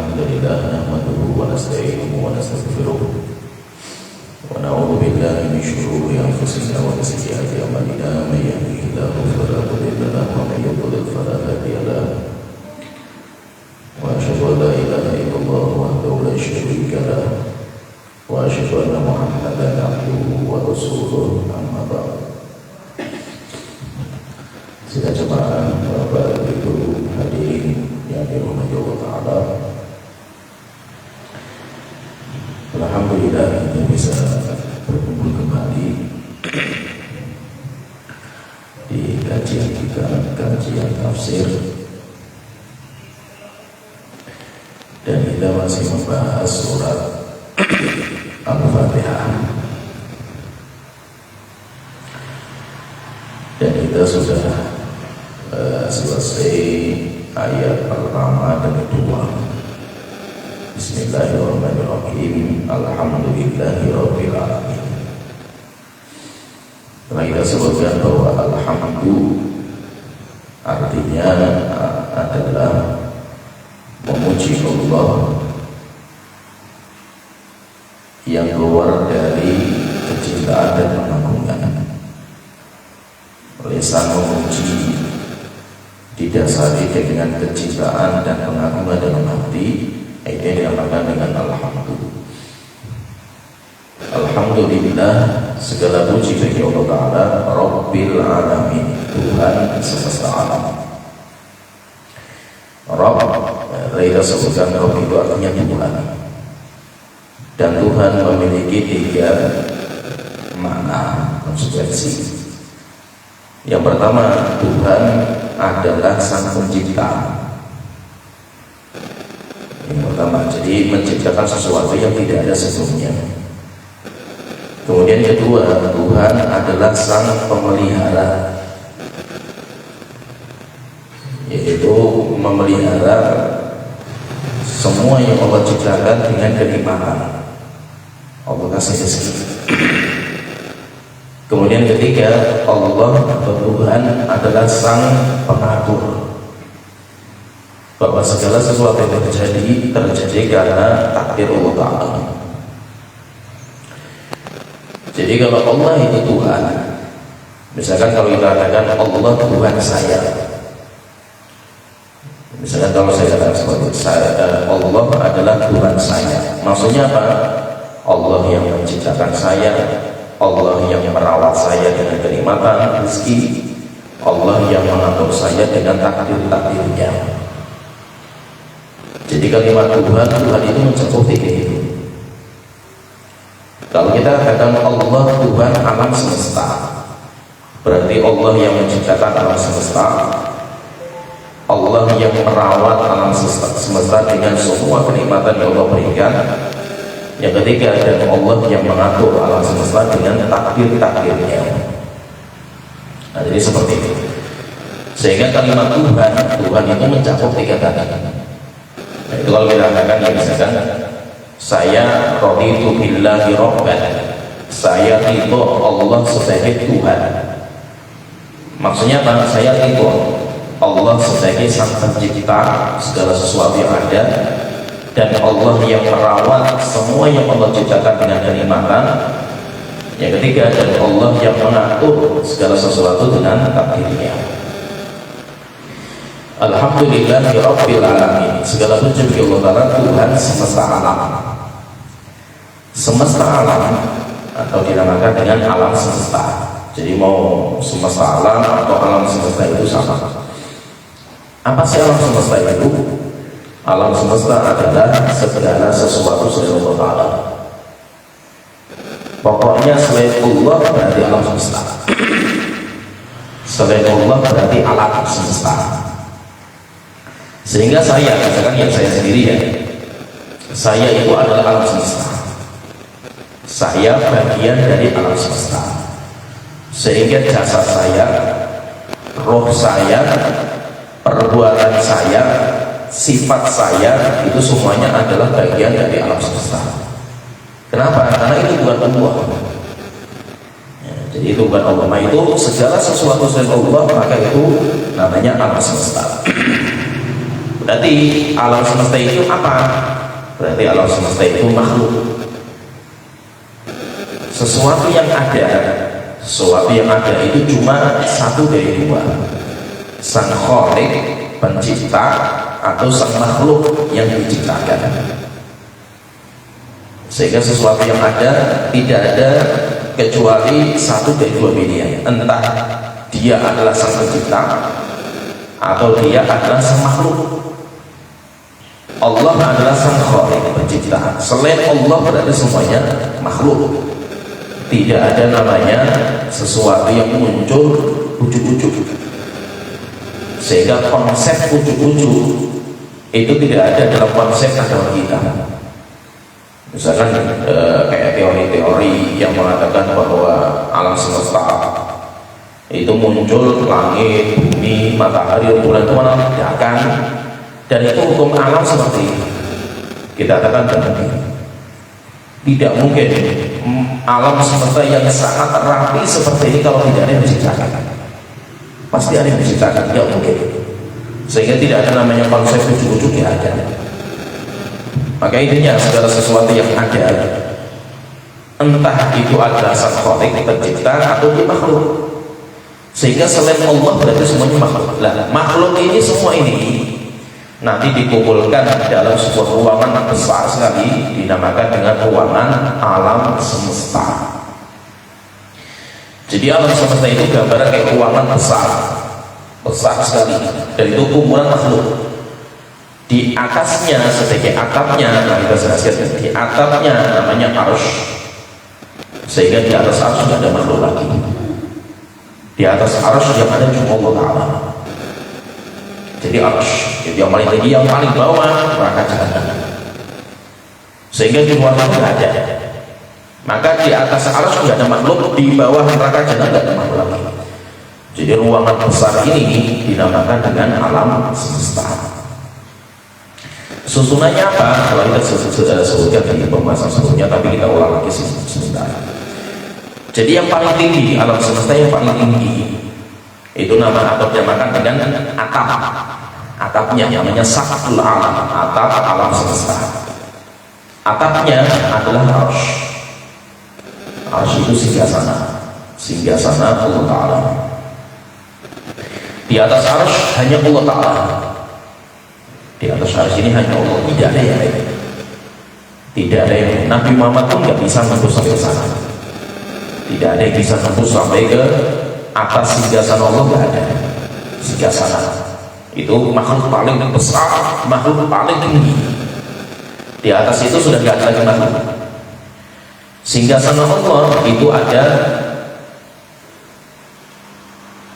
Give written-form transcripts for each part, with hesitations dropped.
الحمد لله نحمده ونستعينه ونستغفره ونعوذ بالله من شرور أنفسنا ومن سيئات أعمالنا من يهده الله فلا مضل له ومن يضلل فلا هادي له وأشهد أن لا إله إلا الله وحده لا شريك له وأشهد أن محمدا عبده ورسوله أما بعد. Sidang jemaah Bapak Ibu hadirin yang dirahmati Allah Ta'ala, alhamdulillah kita bisa berkumpul kembali di kajian kita, kajian tafsir, dan kita masih membahas surat Al-Fatihah, dan kita sudah selesai ayat pertama dan kedua. Bismillahirrahmanirrahim. Alhamdulillahirabbil alamin. Telah kita sebutkan bahwa alhamdu artinya adalah memuji Allah yang keluar dari kecintaan dan pengagungan. Lisan memuji didasari dengan kecintaan dan pengagungan dalam hati, itu dinamakan dengan alhamdulillah. Alhamdulillah, segala puji bagi Allah Ta'ala, Rabbil Alamin, Tuhan semesta alam. Rabb, kita sebutkan Rabb itu artinya Tuhan, dan Tuhan memiliki tiga makna konsekuensi. Yang pertama, Tuhan adalah Sang Pencipta. Yang pertama, jadi menciptakan sesuatu yang tidak ada sebelumnya. Kemudian kedua, Tuhan adalah Sang Pemelihara, yaitu memelihara semua yang Allah ciptakan dengan kenikmatan. Allah kasih rezeki. Kemudian ketiga, Allah atau Tuhan adalah Sang Pengatur, bahwa segala sesuatu yang terjadi karena takdir Allah Ta'ala. Jadi kalau Allah itu Tuhan, misalkan kalau kita katakan Allah Tuhan saya, misalkan kalau saya katakan seperti Allah adalah Tuhan saya, maksudnya apa? Allah yang menciptakan saya, Allah yang merawat saya dengan kenikmatan rezeki, Allah yang mengatur saya dengan takdir-takdirnya. Jadi kalimat Tuhan itu mencakup tiga itu. Kalau kita katakan Allah Tuhan alam semesta, berarti Allah yang menciptakan alam semesta, Allah yang merawat alam semesta dengan semua kenikmatan yang Allah berikan. Yang ketiga, dan Allah yang mengatur alam semesta dengan takdir-takdirnya. Nah, jadi seperti itu. Sehingga kalimat Tuhan itu mencakup tiga kata. Nah, itu kalau kita katakan, ya misalkan saya raditu billahi rabban, saya itu Allah sebagai Tuhan. Maksudnya apa? Saya itu Allah sebagai Sang Pencipta segala sesuatu yang ada, dan Allah yang merawat semua yang Allah ciptakan dengan kenikmatan. Yang ketiga, dan Allah yang mengatur segala sesuatu dengan takdirnya. Alhamdulillahirabbil alamin. Segala puji bagi Allah Ta'ala, Tuhan semesta alam. Semesta alam atau dinamakan dengan alam semesta. Jadi mau semesta alam atau alam semesta itu sama. Apa sih alam semesta itu? Alam semesta adalah segala sesuatu selain Allah Ta'ala. Pokoknya selain Allah berarti alam semesta. Selain Allah berarti alam semesta. Sehingga saya, misalkan yang saya sendiri ya, saya itu adalah alam semesta. Saya bagian dari alam semesta. Sehingga jasad saya, roh saya, perbuatan saya, sifat saya itu semuanya adalah bagian dari alam semesta. Kenapa? Karena itu bukan Allah. Ya, jadi itu bukan Allah. Nah, itu segala sesuatu selain Allah, maka itu namanya alam semesta. Berarti alam semesta itu apa? Berarti alam semesta itu makhluk. Sesuatu yang ada itu cuma satu dari dua, sang khalik pencipta atau sang makhluk yang diciptakan. Sehingga sesuatu yang ada tidak ada kecuali satu dari dua media, entah dia adalah sang pencipta atau dia adalah sang makhluk. Allah adalah sang khalik pencipta, selain Allah berarti semuanya makhluk. Tidak ada namanya sesuatu yang muncul ujuk-ujuk, sehingga konsep ujuk-ujuk itu tidak ada dalam konsep agama kita. Misalkan kayak teori-teori yang mengatakan bahwa alam semesta itu muncul langit, bumi, matahari, bulan itu mana akan, dan itu hukum alam seperti itu. Kita katakan tidak mungkin alam semesta yang sangat rapi seperti ini kalau tidak ada yang diciptakan. Pasti ada yang diciptakan, tidak mungkin. Sehingga tidak ada namanya konsep ujuk-ujuk yang ada. Maka intinya segala sesuatu yang ada, entah itu adalah sang khalik pencipta atau dia makhluk. Sehingga selain Allah berarti semuanya makhluk. Nah, makhluk ini semua ini nanti dikumpulkan dalam sebuah ruangan besar sekali, dinamakan dengan ruangan alam semesta. Jadi alam semesta itu gambaran kayak ruangan besar sekali, dan itu kumpulan makhluk. Di atasnya sebagai atapnya, nah kita jelaskan, di atapnya namanya arsh, sehingga di atas arsh tidak ada makhluk lagi. Di atas arsh yang ada cuma Allah Ta'ala. Jadi arsh, jadi yang paling tinggi, yang paling bawah neraka jahanam. Sehingga di luar itu tidak ada. Maka di atas arsh tidak ada makhluk, di bawah neraka jahanam tidak ada makhluk lagi. Jadi ruangan besar ini dinamakan dengan alam semesta. Susunannya apa? Kalau kita sebutkan di pembahasan sebelumnya, tapi kita ulang lagi sebentar. Jadi yang paling tinggi, alam semesta yang paling tinggi itu nama atau dinamakan dengan atap. Atapnya namanya saqful alam, atap alam semesta. Atapnya adalah arsh. Arsh itu singgasana Allah Ta'ala. Di atas arsh hanya Allah Ta'ala. Di atas arsh ini hanya Allah, tidak ada yang lain. Tidak ada yang lain. Nabi Muhammad pun nggak bisa nembus sampai ke sana. Tidak ada yang bisa nembus sampai ke atas singgasana Allah, nggak ada. Singgasana itu makhluk paling besar, makhluk paling tinggi. Di atas itu sudah nggak ada lagi makhluk. Singgasana Allah itu ada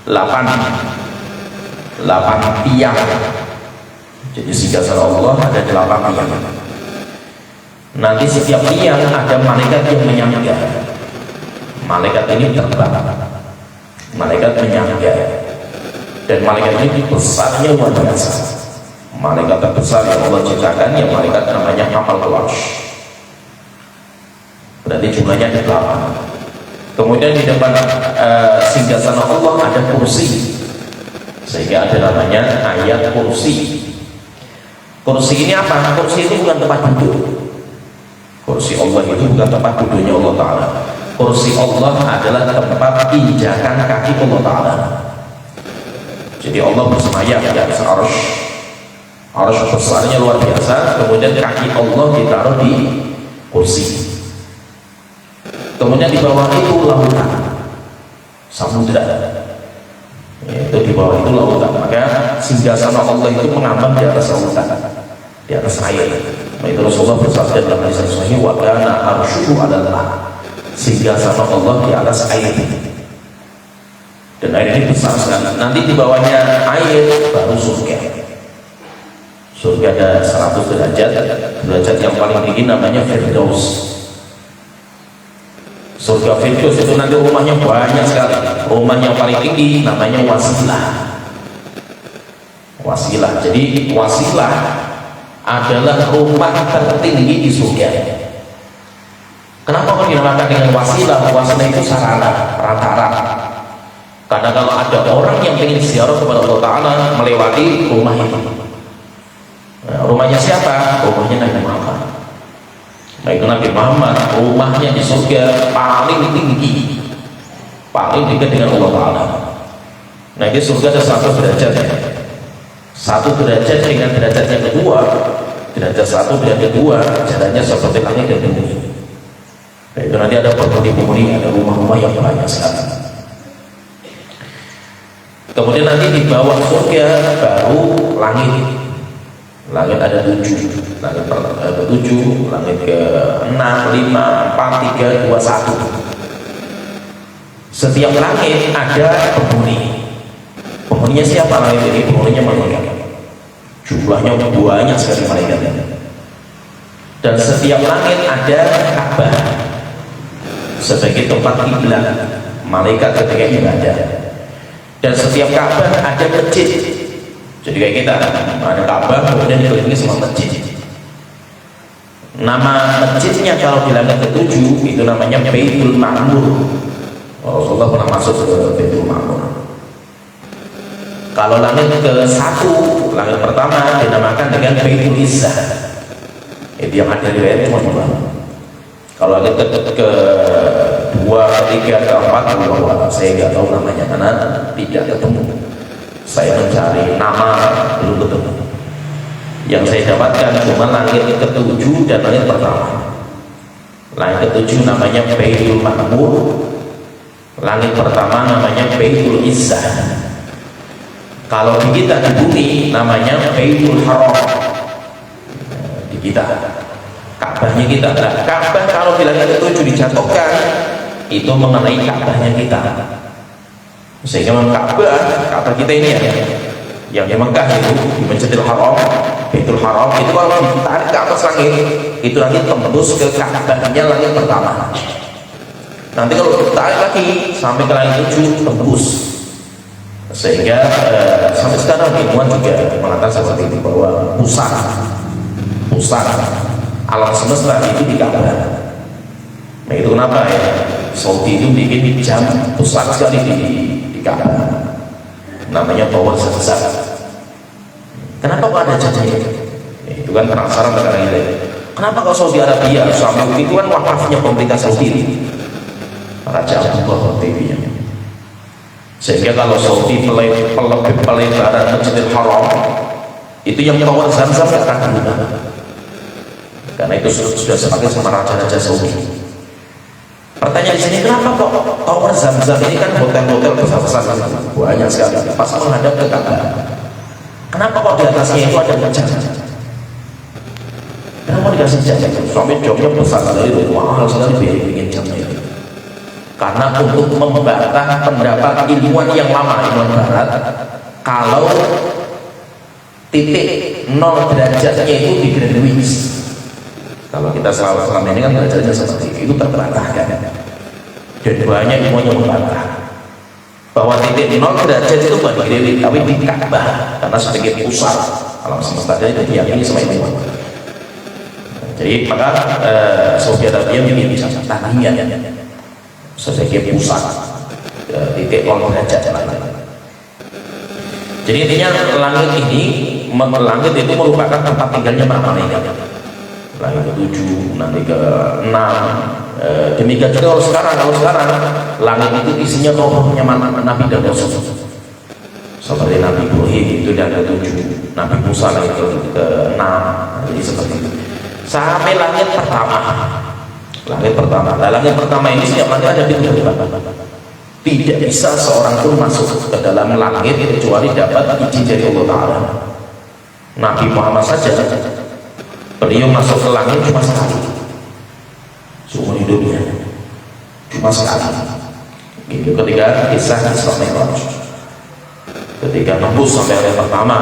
8 tiang. Jadi singgasana Allah ada 8 tiang. Nanti setiap tiang ada malaikat yang menyangga. Malaikat ini terbang, malaikat menyangga, dan malaikat ini besarnya luar biasa. Malaikat terbesar yang Allah ciptakan, yang malaikat namanya Hamalul Arsy. Berarti jumlahnya ada 8. Kemudian di depan singgasana Allah ada kursi, sehingga ada namanya ayat kursi. Kursi ini apa? Kursi itu bukan tempat duduk. Kursi Allah itu bukan tempat duduknya Allah Ta'ala. Kursi Allah adalah tempat injakan kaki Allah Ta'ala. Jadi Allah bersemayam di atas arsh. Arsh besarnya luar biasa. Kemudian kaki Allah ditaruh di kursi. Kemudian di bawah itu lautan, samudra. Itu di bawah itu lautan. Maka singgasana Allah itu mengambang di atas lautan, di atas air. Itu Rasulullah bersabda dalam hadis sahih, wa kana arshuhu 'alal ma'. Singgasana Allah di atas air. Dan air ini besar sekali. Nanti di bawahnya air baru surga. Surga ada 100 derajat. Derajat yang paling tinggi namanya Firdaus. Surga Firdaus itu nanti rumahnya banyak sekali. Rumah yang paling tinggi namanya wasilah. Wasilah. Jadi wasilah adalah rumah tertinggi di surga. Kenapa kok dinamakan dengan wasilah? Wasilah itu sarana, perantara. Karena kalau ada orang yang ingin ziarah kepada Allah Ta'ala melewati rumah ini, Nah, rumahnya siapa? Rumahnya Nabi Muhammad. Nah itu Nabi Muhammad rumahnya di surga paling tinggi, paling dekat dengan Allah Ta'ala. Nah di surga ada satu derajat ya, satu derajat dengan derajat yang kedua, derajat satu dengan kedua jalannya seperti langit dan bumi. Nah itu nanti ada penghuni-penghuni, ada rumah-rumah yang banyak sekali. Kemudian nanti di bawah surga baru langit. Langit ada 7, langit ada 7, langit ke 6, 5, 4, 3, 2, 1. Setiap langit ada penghuni. Penghuninya siapa langit ini? Penghuninya malaikat. Jumlahnya banyak sekali malaikat. Dan setiap langit ada Ka'bah sebagai tempat kiblat malaikat ketika ibadah. Dan setiap Ka'bah ada masjid. Jadi kayak kita ada Ka'bah kemudian dikelilingi semua masjid. Nama masjidnya kalau di langit ke-7 itu namanya Baitul Ma'mur. Rasulullah pernah masuk ke Baitul Ma'mur. Kalau langit ke-1, langit pertama dinamakan dengan Baitul Izzah. Itu yang ada di riwayat cuma 2. Kalau langit ke-2, ke-3, ke-4 saya nggak tahu namanya karena tidak ketemu. Saya mencari nama belum ketemu. Yang saya dapatkan cuma langit ke-7 dan langit pertama. Langit ke-7 namanya Baitul Ma'mur, langit pertama namanya Baitul Izzah. Kalau di kita di bumi namanya Baitul Haram. Di kita Ka'bahnya kita. Nah, Ka'bah kalau di langit ke-7 dijatuhkan itu mengenai Ka'bahnya kita. Sehingga Ka'bah kita ini ya, yang di Mekah itu di Masjidil Haram, Baitul Haram itu kalau ditarik ke atas langit itu nanti tembus ke Ka'bahnya langit pertama. Nanti kalau ditarik lagi sampai ke langit 7 tembus. Sehingga sampai sekarang ilmuwan juga mengatakan seperti itu bahwa pusat alam semesta itu di Ka'bah. Nah itu kenapa ya Saudi itu bikin jam pusat sekali di Ka'bah, namanya Tower Zam-Zam. Kenapa kok ada jamnya? Itu kan penasaran negara ini. Kenapa kalau Saudi Arabia Saudi itu kan wakafnya pemerintah Saudi, Raja Abdullah TV-nya. Sehingga kalau Saudi pelebaran Masjidil Haram itu yang Tower Zam-Zam nggak akan digunakan, karena itu sudah sepakat sama raja-raja Saudi. Pertanyaan di sini, kenapa kok Tower Zam-Zam ini kan hotel-hotel besar-besar banyak sekali pas menghadap ke Ka'bah? Kenapa kok di atasnya itu ada jam? Kenapa dikasih jam? Suami jamnya besar sekali, mahal sekali bikin jamnya. Karena untuk membantah pendapat ilmuwan yang lama, ilmuwan Barat, kalau titik 0 derajatnya itu di Greenwich. Kalau kita selama ini kan derajatnya seperti itu terbantahkan. Dan banyak ilmuwan yang membantah bahwa titik 0 derajat itu bukan di Greenwich tapi di Ka'bah, karena sebagai pusat alam semesta itu diyakini sama ilmuwan. Jadi maka Saudi Arabia bikin tandingan sebagai pusat titik 0 derajat. Jadi intinya langit ini, langit itu merupakan tempat tinggalnya para malaikat. Langit ke-7, nanti ke-6. Demikian juga kalau sekarang langit itu isinya rohnya Nabi dan Rasul. Seperti Nabi Ibrahim itu dan ke-7, Nabi Musa langit ke-6. Jadi seperti itu. Sampai langit pertama. Nah, langit pertama ini setiap langit ada pintu gerbang. Tidak bisa seorang pun masuk ke dalam langit kecuali dapat izin dari Allah Ta'ala. Nabi Muhammad saja beliau masuk ke langit cuma sekali seumur hidupnya, cuma sekali. Itu ketika kisah Isra Mi'raj, ketika nembus sampai langit pertama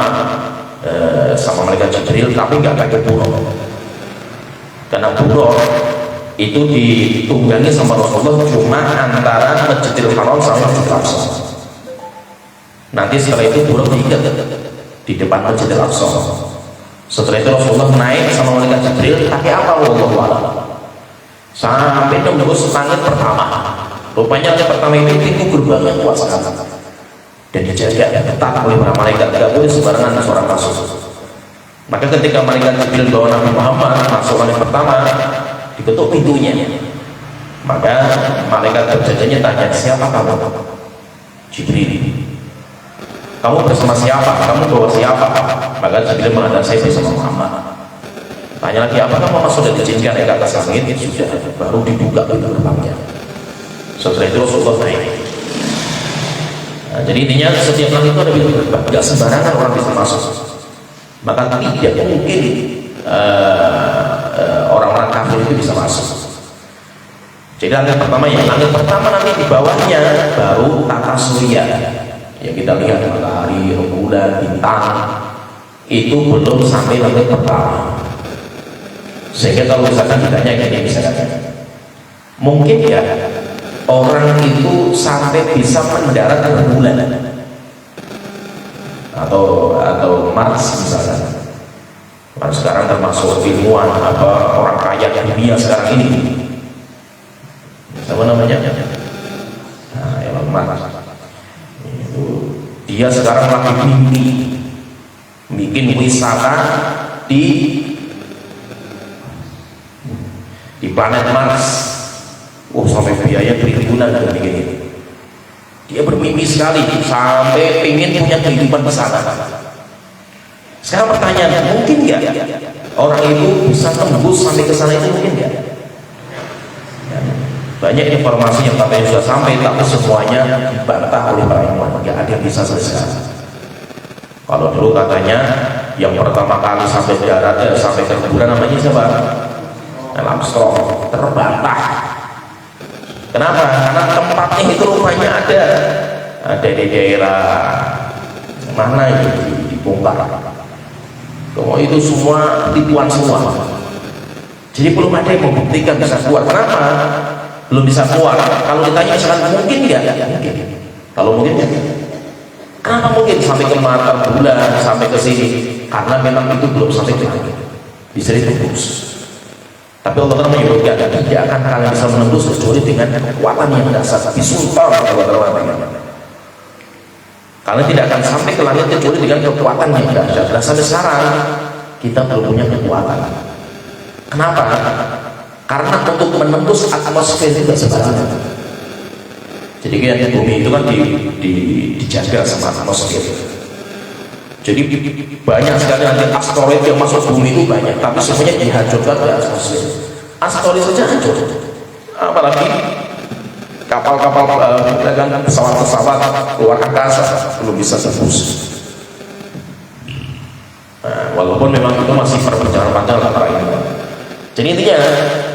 sama malaikat Jibril, tapi nggak pakai buruk, karena buruk itu ditunggangi sama Rasulullah cuma antara Masjidil Haram sama Masjidil Aqsa. Nanti setelah itu buruk diikat di depan Masjidil Aqsa. Setelah itu Rasulullah naik sama malaikat Jibril pakai apa? Wallahu a'lam. Sampai tembus langit pertama. Rupanya langit pertama itu pintu gerbang yang kuat sekali dan dijaga ketat oleh para malaikat, tidak boleh sembarangan seorang masuk. Maka ketika malaikat Jibril bawa Nabi Muhammad masuk langit pertama, diketuk pintunya. Maka malaikat berjanjinya tanya, siapa kamu? Jibril. Kamu bersama siapa? Kamu bawa siapa? Maka Jibril mengatakan, saya bersama Muhammad. Tanya lagi, apakah Muhammad sudah diizinkan ke atas langit? Sudah, baru dibuka pintu gerbangnya. Setelah itu Rasulullah naik. Nah, jadi intinya setiap langit itu ada pintu gerbang, tidak sembarangan orang bisa masuk. Maka tidak mungkin orang-orang kafir itu bisa masuk. Jadi langit pertama ya, langit pertama nanti di bawahnya baru tata surya yang kita lihat matahari, bulan, bintang, itu belum sampai langit pertama. Sehingga kalau misalkan ditanya gini, misalkan mungkin ya orang itu sampai bisa mendarat ke bulan atau Mars misalnya. Kan sekarang termasuk ilmuwan apa orang kaya dunia sekarang ini. Apa namanya? Nah, Elon Musk. Itu dia sekarang lagi bikin wisata di planet Mars. Sampai biaya triliunan dan bikin itu. Dia bermimpi sekali sampai ingin punya kehidupan di sana. Sekarang pertanyaan, mungkin nggak orang itu bisa tembus sampai ke sana, itu mungkin nggak? Banyak informasi yang katanya sudah sampai, tapi semuanya dibantah oleh para ilmuwan. Nggak ada yang bisa selesai. Kalau dulu katanya yang pertama kali sampai darat, sampai ke kuburan namanya siapa? Armstrong. Terbantah. Kenapa? Karena tempatnya itu rupanya ada di daerah mana itu dibongkar. Oh, itu semua tipuan semua. Jadi belum ada yang membuktikan bisa keluar. Kenapa? Belum bisa keluar. Kalau ditanya misalkan mungkin nggak? Mungkin. Kalau mungkin ya. Kenapa mungkin sampai ke mata bulan, sampai ke sini? Karena memang itu belum sampai ke langit. Bisa ditembus. Tapi Allah Ta'ala menyebutkan tidak akan kalian bisa menembus kecuali dengan kekuatan yang dasar, bisultan. Kalian tidak akan sampai ke langit kecuali dengan kekuatan yang dasar. Dan sampai sekarang kita belum punya kekuatan. Kenapa? Karena untuk menembus atmosfer itu tidak sembarangan. Jadi kayak bumi itu kan dijaga sama atmosfer. Jadi banyak sekali nanti asteroid yang masuk bumi itu banyak, tapi semuanya dihancurkan oleh atmosfer. Asteroid saja hancur, apalagi kapal-kapal pesawat-pesawat luar angkasa belum bisa tembus. Nah, walaupun memang itu masih perjalanan panjang lah para ilmuwan. Jadi intinya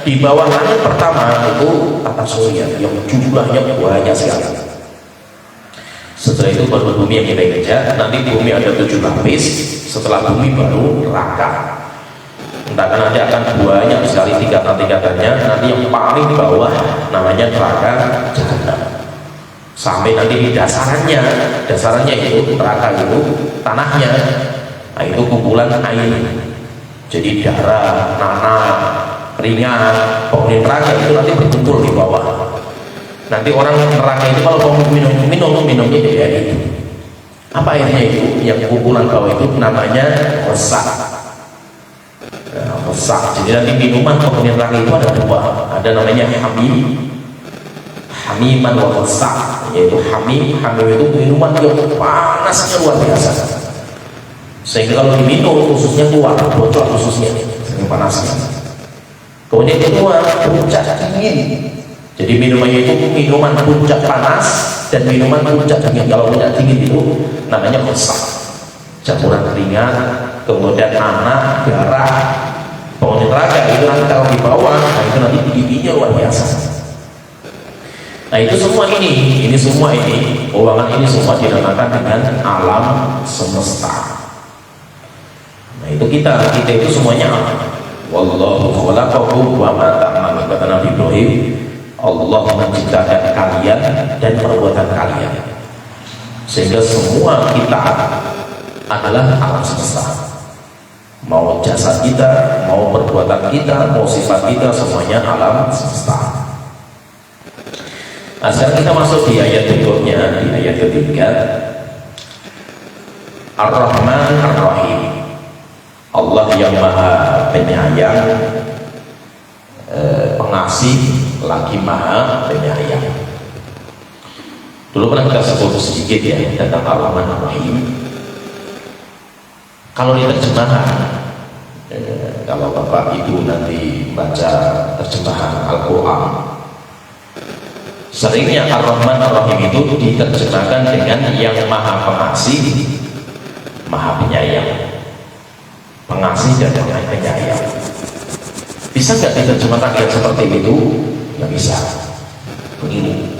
di bawah langit pertama itu tata surya yang jumlahnya banyak sekali. Setelah itu baru bumi yang kita injak. Nanti bumi ada 7 lapis. Setelah bumi baru neraka. Entah nanti akan banyak sekali tingkatan-tingkatannya. Nanti yang paling di bawah namanya neraka jahanam. Sampai nanti di dasarannya itu neraka itu tanahnya. Nah, itu kumpulan air. Jadi darah, nanah, keringat, penghuni neraka itu nanti berkumpul di bawah. Nanti orang neraka itu kalau mau minumnya dari air itu. Apa airnya itu? Yang kumpulan bawah itu namanya resak. Resak. Jadi nanti minuman penghuni neraka itu ada 2. Ada namanya hamiman wa resak. Yaitu hamim itu minuman yang panasnya luar biasa. Sehingga kalau diminum khususnya keluar bocor khususnya saking panasnya. Kemudian kedua puncak dingin. Jadi minumannya itu minuman puncak panas dan minuman puncak dingin. Kalau puncak dingin itu namanya resak, campuran keringat, kemudian nanah, darah, penghuni neraka itu nanti kalau di bawah, nah itu nanti dinginnya luar biasa. Nah itu semua ini ruangan ini semua dinamakan dengan alam semesta. Nah itu kita itu semuanya wallahu khalaqakum wa ma ta'malun, kata Nabi Ibrahim. Allah menciptakan kalian dan perbuatan kalian, sehingga semua kita adalah alam semesta. Mau jasad kita, mau perbuatan kita, mau sifat kita, semuanya alam semesta. Nah sekarang kita masuk di ayat berikutnya, di ayat ketiga. Ar-Rahman Ar-Rahim. Allah yang maha penyayang, pengasih, lagi maha penyayang. Dulu pernah kita sebut sedikit ya tentang Ar-Rahman Ar-Rahim. Kalau di terjemahan, kalau Bapak Ibu nanti baca terjemahan Al-Quran, seringnya Ar-Rahman Ar-Rahim itu diterjemahkan dengan yang maha pengasih, maha penyayang. Pengasih dan penyayang. Bisa nggak diterjemahkan yang seperti itu? Nggak bisa. Begini,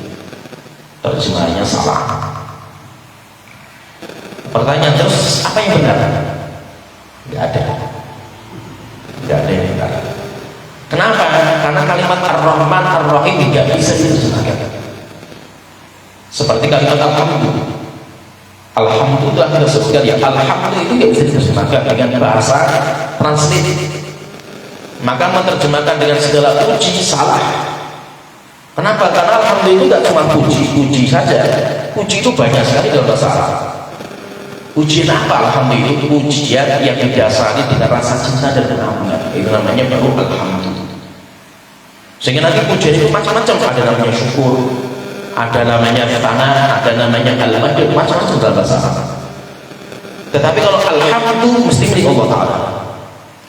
terjemahannya salah. Pertanyaan terus, apa yang benar? Nggak ada. Nggak ada yang benar. Kenapa? Karena kalimat Ar-Rahman Ar-Rahim nggak bisa diterjemahkan. Seperti kalimat Alhamdulillah. Alhamdulillah kita sebutkan ya, Alhamdulillah itu nggak bisa diterjemahkan dengan bahasa translate. Maka menerjemahkan dengan segala puji salah. Kenapa? Karena Alhamdulillah itu nggak cuma puji saja. Puji itu banyak sekali dalam bahasa Arab. Pujian apa? Alhamdulillah itu pujian yang didasari dengan rasa cinta dan pengagungan. Itu namanya baru Alhamdulillah. Sehingga nanti pujian itu macam-macam. Ada namanya syukur, ada namanya tanah, ada namanya al-majid, macam-macam dalam bahasa Arab. Tetapi kalau alhamdulillah mesti milik Allah Ta'ala.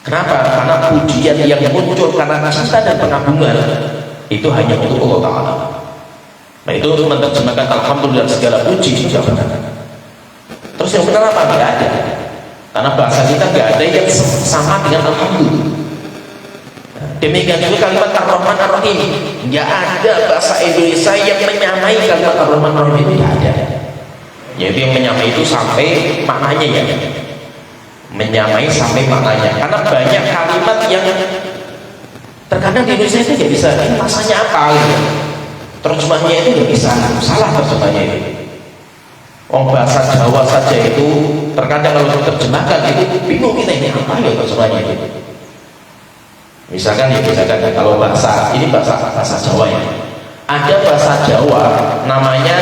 Kenapa? Karena pujian yang muncul karena cinta dan pengagungan itu hanya untuk Allah Ta'ala. Nah itu untuk menerjemahkan alhamdulillah segala puji itu benar. Terus yang benar apa? Tidak ada. Karena bahasa kita tidak ada yang sama dengan alhamdulillah. Demikian juga kalimat Ar-Rahman Ar-Rahim, nggak ada bahasa Indonesia yang menyamai kalimat Ar-Rahman Ar-Rahim, itu tidak ada. Yaitu yang menyamai itu sampai maknanya ya, menyamai sampai maknanya. Karena banyak kalimat yang terkadang di Indonesia itu nggak bisa, ini masanya apa gitu. Terjemahnya itu nggak bisa, salah terjemahnya itu. Bahasa Jawa saja itu terkadang kalau diterjemahkan itu bingung kita ini apa ya terjemahnya itu. Misalkan kalau bahasa ini bahasa Jawa ya, ada bahasa Jawa namanya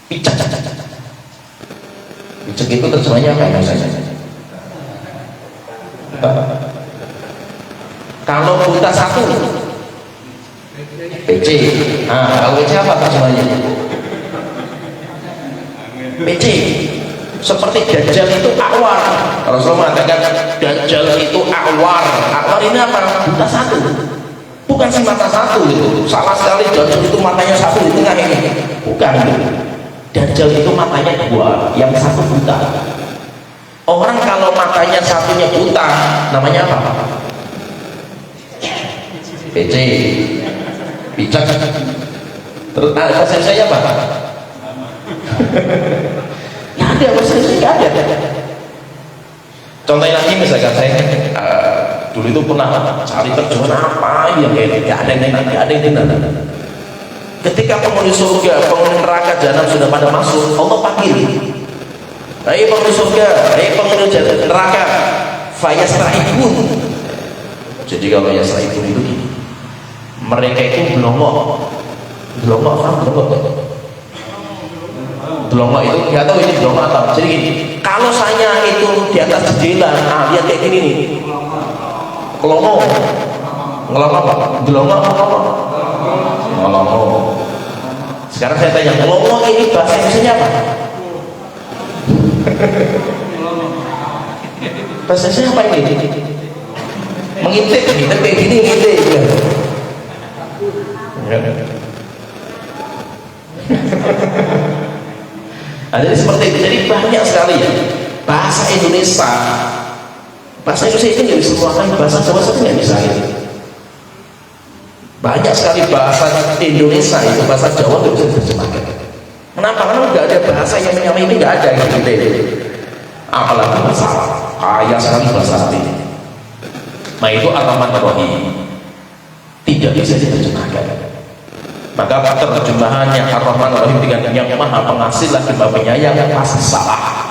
picek. Picek itu terjemahnya apa ya misalnya? Kalau buta satu, PC. Nah, kalau PC apa terjemahnya? PC. Seperti Dajjal itu awar. Rasulullah mengatakan Dajjal itu awar. Awar ini apa? Buta satu. Bukan si mata satu gitu. Salah sekali Dajjal itu matanya satu di tengah ini. Bukan gitu. Dajjal itu matanya dua, yang satu buta. Orang kalau matanya satunya buta, namanya apa? PC. Picek. Terus bahasa saya apa? Nggak ada, bahasa Indonesia nggak ada. Contohnya lagi misalkan saya dulu itu pernah cari terjemahan apa yang kayak nggak ada yang benar. Ketika penghuni surga, penghuni neraka jahanam sudah pada masuk, Allah panggil, hai penghuni surga, hai penghuni neraka, fayasra'ibun. Jadi kalau yasra'ibun itu gini, mereka itu belongok apa belongok itu nggak tahu ini belongok atau jadi gini, kalau saya itu di atas jendela, lihat kayak gini nih, ngelongok apa? Belongok. Sekarang saya tanya, ngelongok ini bahasa Indonesia apa? Bahasa Indonesia apa ini? Mengintip kayak gini, ngintip. Nah, jadi seperti itu. Jadi banyak sekali ya bahasa Indonesia itu nggak bisa meluahkan bahasa Jawa saja nggak bisa gitu. Banyak sekali bahasa Indonesia itu bahasa Jawa nggak bisa diterjemahkan. Kenapa? Karena nggak ada bahasa yang menyamai, ini nggak ada gitu. Apalagi bahasa kaya sekali bahasa ini. Nah itu Ar-Rahman Ar-Rahim tidak bisa diterjemahkan. Maka terjemahannya Ar-Rahman Ar-Rahim dengan yang maha pengasih lagi maha penyayang pasti salah.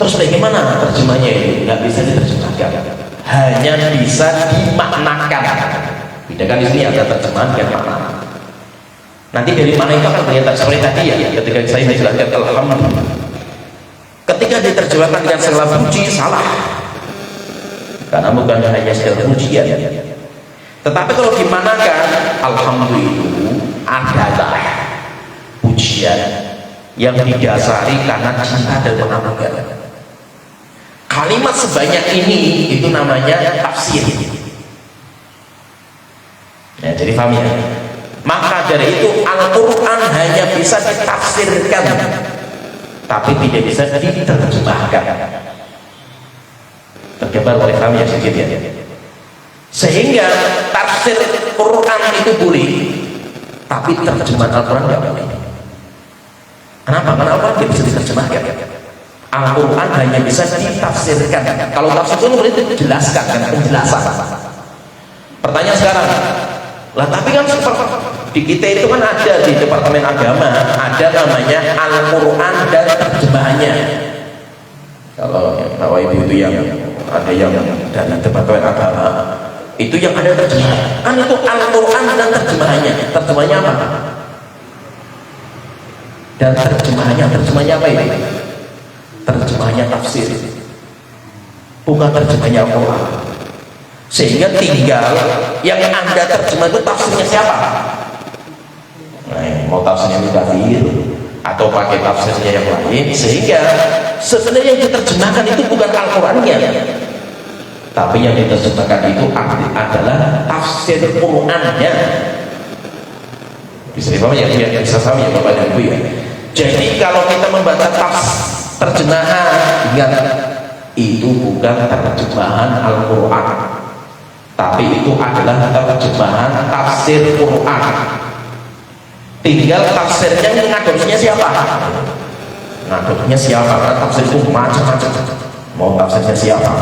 Terus bagaimana terjemahnya ini? Nggak bisa diterjemahkan, hanya bisa dimaknakan. Bedakan di sini ada terjemahan dan makna. Nanti dari mana itu akan kelihatan seperti tadi ya, ketika saya menjelaskan Alhamdulillah. Ketika diterjemahkan dengan segala puji, salah, karena bukan hanya segala pujian. Tetapi kalau dimanakan alhamdulillah adalah pujian yang didasari karena cinta dan pengagungan. Kalimat sebanyak ini itu namanya tafsir. Ya, jadi paham ya? Maka dari itu Al-Quran hanya bisa ditafsirkan, tapi tidak bisa diterjemahkan. Tergambar oleh kami ya sedikit ya. Sehingga tafsir Quran itu boleh, tapi terjemahan Al-Quran tidak boleh. Kenapa? Karena Al-Quran tidak bisa diterjemahkan. Al-Quran hanya bisa ditafsirkan. Kalau tafsir itu boleh dijelaskan, kan penjelasan. Pertanyaan sekarang, lah tapi kan di kita itu kan ada di Departemen Agama ada namanya Al-Quran dan terjemahannya. Kalau Bapak Ibu itu yang ada yang dari Departemen Agama itu yang ada terjemahan, kan itu Al-Quran dan terjemahannya. Terjemahannya apa? Dan terjemahannya apa ini? Terjemahannya tafsir, bukan terjemahannya Al-Quran. Sehingga tinggal yang Anda terjemah itu tafsirnya siapa? Nah, mau tafsirnya Mudafir atau pakai tafsirnya yang lain, sehingga sebenarnya yang diterjemahkan itu bukan Al-Qurannya, tapi yang diterjemahkan itu adalah tafsir Qurannya. Bisa dipahami ya? Bisa paham ya Bapak dan Ibu ya? Jadi kalau kita membaca terjemahan, ingat itu bukan terjemahan Al-Quran, tapi itu adalah terjemahan tafsir Quran. Tinggal tafsirnya ngadopsinya siapa? Ngadopsinya siapa? Karena tafsir itu macam-macam. Mau tafsirnya siapa?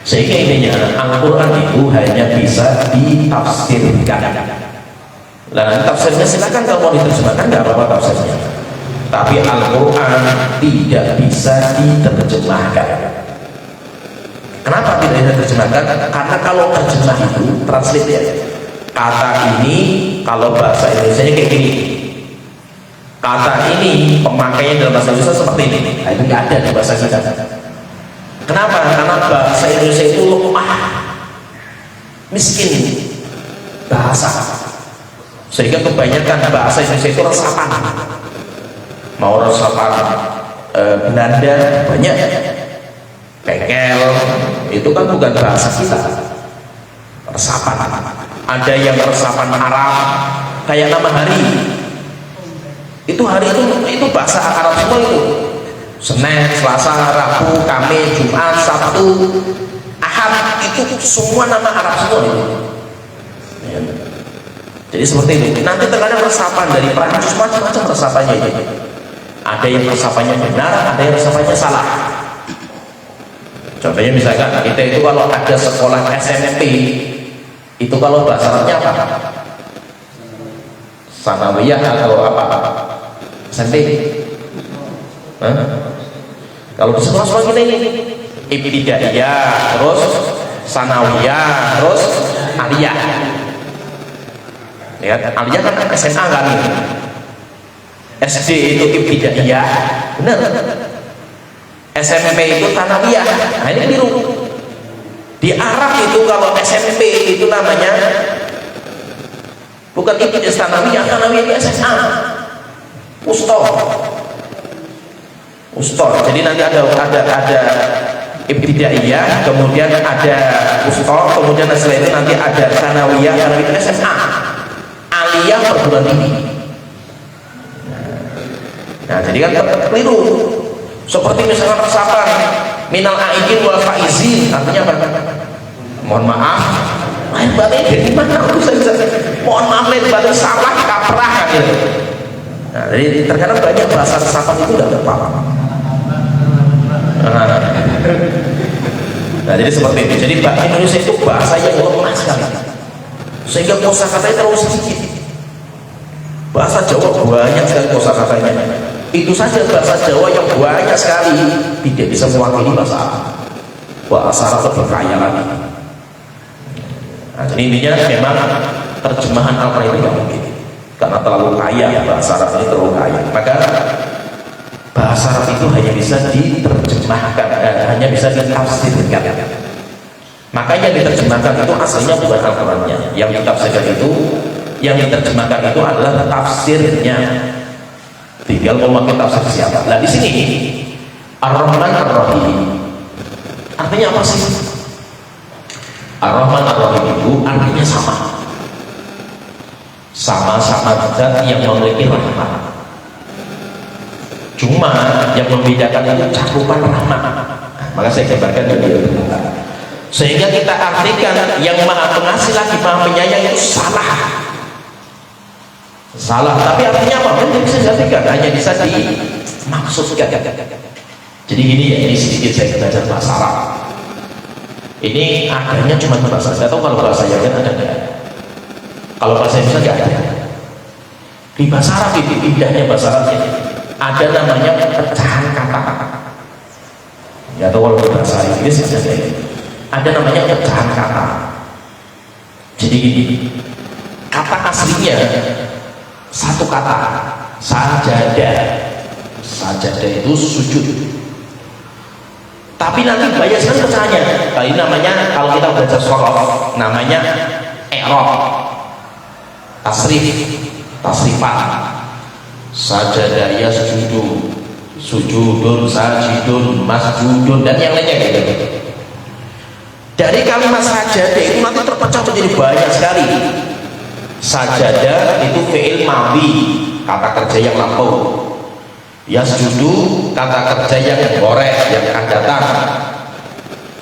Sehingga intinya Al-Quran itu hanya bisa ditafsirkan. Nah, tafsirnya silakan kalau mau diterjemahkan nggak apa-apa tafsirnya. Tapi Al-Quran tidak bisa diterjemahkan. Kenapa tidak diterjemahkan? Karena kalau terjemah itu translate ya. Kata ini kalau bahasa Indonesia kayak gini. Kata ini pemakaian dalam bahasa Indonesia seperti ini. Nah, itu nggak ada di bahasa kita. Kenapa? Karena bahasa Indonesia itu lemah, miskin bahasa. Sehingga kebanyakan bahasa Indonesia itu resapan. Mau resapan Belanda banyak. Bengkel itu kan bukan bahasa kita, resapan. Ada yang resapan Arab, kayak nama hari itu bahasa Arab semua itu. Senin, Selasa, Rabu, Kamis, Jumat, Sabtu, Ahad, itu semua nama Arab semua itu. Ya. Jadi seperti itu. Nanti terkadang resapan dari Prancis macam-macam resapannya itu. Ada yang resapannya benar, ada yang resapannya salah. Contohnya misalkan kita itu kalau ada sekolah SMP itu kalau bahasa Arabnya apa? Sanawiyah atau apa? SMP? Kalau di sekolah-sekolah kita ini Ibtidaiyah, terus Sanawiyah, terus Aliyah. Ya, Aliyah kan SMA kan? SD itu Ibtidaiyah, benar? SMP itu Tanawiyah. Nah ini biru. Di Arab itu kalau SMP itu namanya bukan Ibtidaiyah Tanawiyah, Tanawiyah itu SMA. Ustor. Jadi nanti ada Ibtidaiyah, kemudian ada Ustor, kemudian setelah itu nanti ada Tanawiyah, Tanawiyah itu SMA. Aliyah perguruan tinggi. Nah, jadi kan keliru. Seperti misalnya resapan minal aidin wal faizin, artinya apa? Mohon maaf, lain batin dari mana? Mohon maaf, lain batin salah kaprah gitu. Nah, jadi terkadang banyak bahasa resapan itu tidak tepat. Nah, jadi seperti itu. Jadi bahasa Indonesia itu bahasa yang lemah sekali, sehingga kosakatanya terlalu sedikit. Bahasa Jawa banyak sekali kosakatanya. Itu saja bahasa Jawa yang banyak sekali tidak bisa mewakili bahasa Arab. Bahasa Arab lebih kaya lagi. Nah, jadi intinya memang terjemahan Al-Quran itu tidak mungkin, karena terlalu kaya, bahasa Arab ini terlalu kaya. Maka bahasa Arab itu hanya bisa diterjemahkan, hanya bisa ditafsirkan. Makanya diterjemahkan itu aslinya bukan Al-Qurannya, yang ditafsirkan itu, yang diterjemahkan itu adalah tafsirnya. Tinggal mau pakai tafsir siapa. Nah di sini Ar-Rahman Ar-Rahim artinya apa sih? Ar-Rahman Ar-Rahim itu artinya sama-sama zat yang memiliki rahmat. Cuma yang membedakan itu cakupan rahmat. Maka saya gambarkan dulu. Sehingga kita artikan yang maha pengasih lagi maha penyayang itu salah, tapi artinya apa? Kan bisa diartikan, hanya bisa dimaksudkan. Jadi gini ya, ini sedikit saya belajar bahasa Arab. Ini adanya cuma bahasa, saya tahu kalau bahasa Yaman ada nggak? Kalau bahasa Indonesia nggak ada. Di bahasa Arab itu indahnya bahasa Arab ini ada namanya pecahan kata. Ya tahu kalau bahasa Inggris ada namanya pecahan kata. Jadi gini, kata aslinya satu kata, sajadah itu sujud. Tapi nanti banyak sekali pecahannya. Ini namanya kalau kita belajar shorof namanya i'rab, tasrifat, sajadah yasjudu, sujudun, sajidun, masjudun, dan yang lainnya gitu. Dari kalimat sajadah itu nanti terpecah menjadi banyak sekali. Sajadah itu fi'il madhi, kata kerja yang lampau. Yasjudu, kata kerja yang gorek, yang akan datang.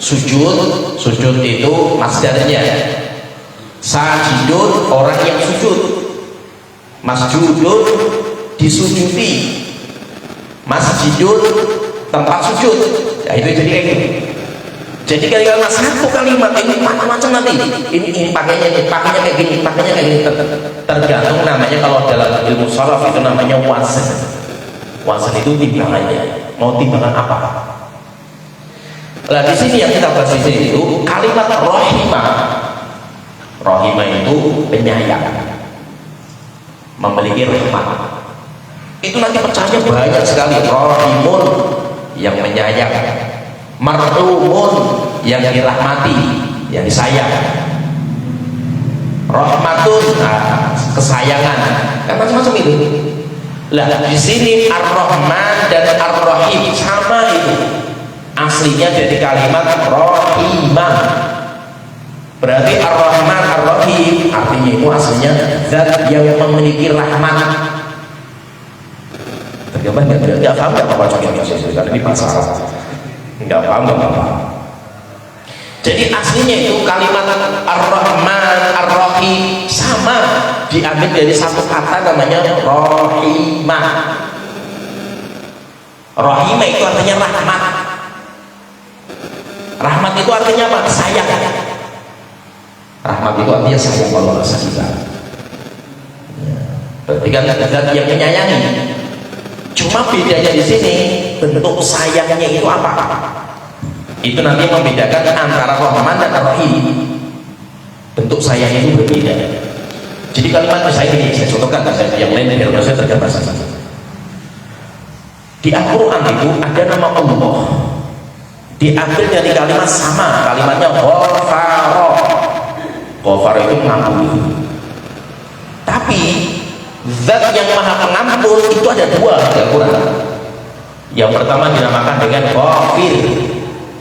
Sujud itu masdarnya. Sajidun, orang yang sujud. Masjudun, disujudi. Masjidun, tempat sujud. Ya itu jadi ini. Jadi kalimat satu kalimat ini macam-macam nanti. Ini pakainya kayak gini, tergantung namanya. Kalau dalam ilmu sharaf itu namanya wazn. Wazn itu timbangannya. Mau timbangan apa? Nah di sini yang kita bahas di sini itu kalimat rohimah. Rohimah itu penyayang, memiliki rahmat. Itu nanti pecahnya banyak sekali. Rohimun yang menyayang, marhumun yang dirahmati, yang disayang, rahmatun kesayangan, kan macam-macam itu. Lah di sini Ar-Rahman dan Ar-Rahim sama itu. Aslinya dari kalimat rohimah. Berarti Ar-Rahman Ar-Rahim artinya itu aslinya zat yang memiliki rahmat. Tergambar nggak paham nggak apa-apa juga karena ini bahasa Arab. Nggak paham. Jadi aslinya itu kalimat Ar-Rahman Ar-Rahim sama, diambil dari satu kata namanya rohimah. Rohimah itu artinya rahmat. Rahmat itu artinya apa? Sayang. Rahmat itu artinya sayang kalau bahasa kita. Berarti kan zat yang menyayangi. Cuma bedanya di sini bentuk sayangnya itu apa? Itu nanti membedakan antara Rahman dan Rahim. Bentuk sayangnya itu berbeda. Jadi kalimat saya ini saya contohkan, yang lain biar saya tergambar saja. Di Al-Quran itu ada nama Allah, diambil dari kalimat sama, kalimatnya Ghafaro. Ghafaro itu mengampuni. Tapi zat yang maha pengampun itu ada dua di Al-Quran. Yang pertama dinamakan dengan Ghafir,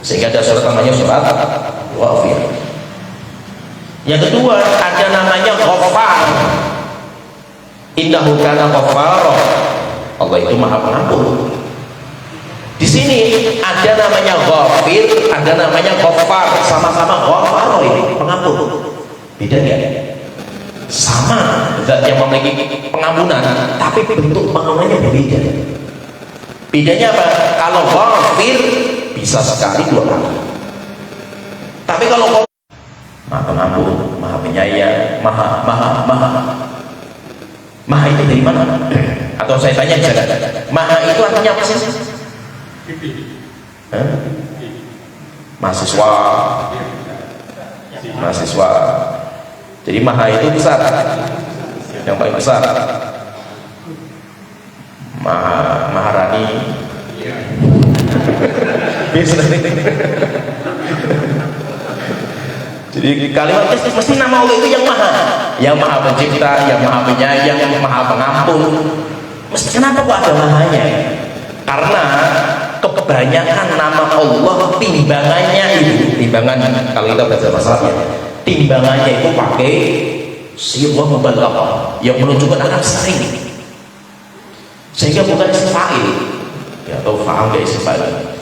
sehingga ada surat namanya surat Ghafir. Yang kedua ada namanya Ghaffar. Innahu kana ghaffara. Allah itu maha pengampun. Di sini ada namanya Ghafir, ada namanya Ghaffar, sama-sama Ghaffar ini pengampun. Beda nggak? Sama zat yang memiliki pengampunan, tapi bentuk pengampunannya berbeda. Bedanya apa? Kalau Ghafir bisa sekali dua kali. Tapi kalau maha pengampun, maha penyayang, maha itu dari mana? Atau saya tanya bisa gak? Maha itu artinya apa sih? Mahasiswa. Jadi maha itu besar, yang paling besar. Maharani, Jadi kalimat mesti nama Allah itu yang maha pencipta, yang maha penyayang, yang maha pengampun. Mesti kenapa kok ada mahanya? Karena kebanyakan nama Allah timbangannya itu, timbangan kalau kita belajar masalahnya, timbangannya itu pakai sifat mubalaghah yang menunjukkan akan sering, sehingga bukan isim fa'il ya, atau fa'al gak isim fa'il,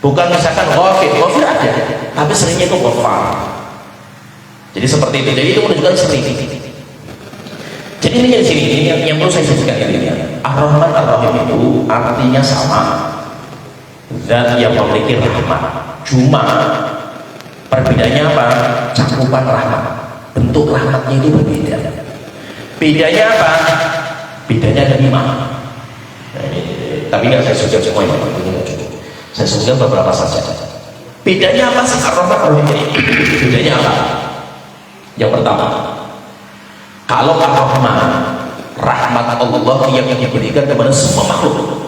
bukan misalkan ghafir ada, tapi seringnya itu ghafar. Jadi seperti itu, jadi itu menunjukkan sering. Jadi ini di sini ini yang perlu saya sebutkan ini, Ar-Rahman Ar-Rahim itu artinya sama, zat yang memiliki rahmat. Cuma perbedaannya apa? Cakupan rahmat, bentuk rahmatnya itu berbeda. Bedanya apa? Bedanya ada 5. Tapi nggak saya sebutkan semuanya, saya sebutkan beberapa saja. Bedanya apa sih Ar-Rahman Ar-Rahim ini? Bedanya apa? Yang pertama, kalau Ar-Rahman, rahmat Allah yang diberikan kepada semua makhluk,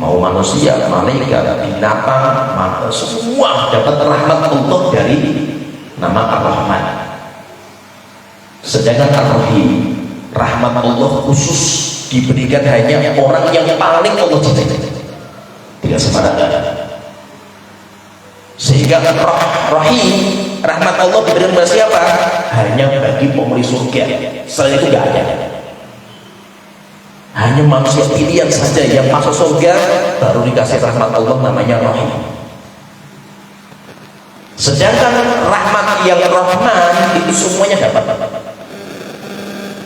mau manusia, malaikat, binatang, semua dapat rahmat Allah dari nama Ar-Rahman. Sedangkan Ar-Rahim, rahmat Allah khusus diberikan hanya orang yang paling Allah cintai, tidak sembarangan. Sehingga Rahim, rahmat Allah diberikan kepada siapa? Hanya bagi penghuni surga. Selain itu tidak ada. Hanya manusia pilihan saja yang masuk surga baru dikasih rahmat Allah, namanya Rahim. Sedangkan rahmat yang Rahman itu semuanya dapat.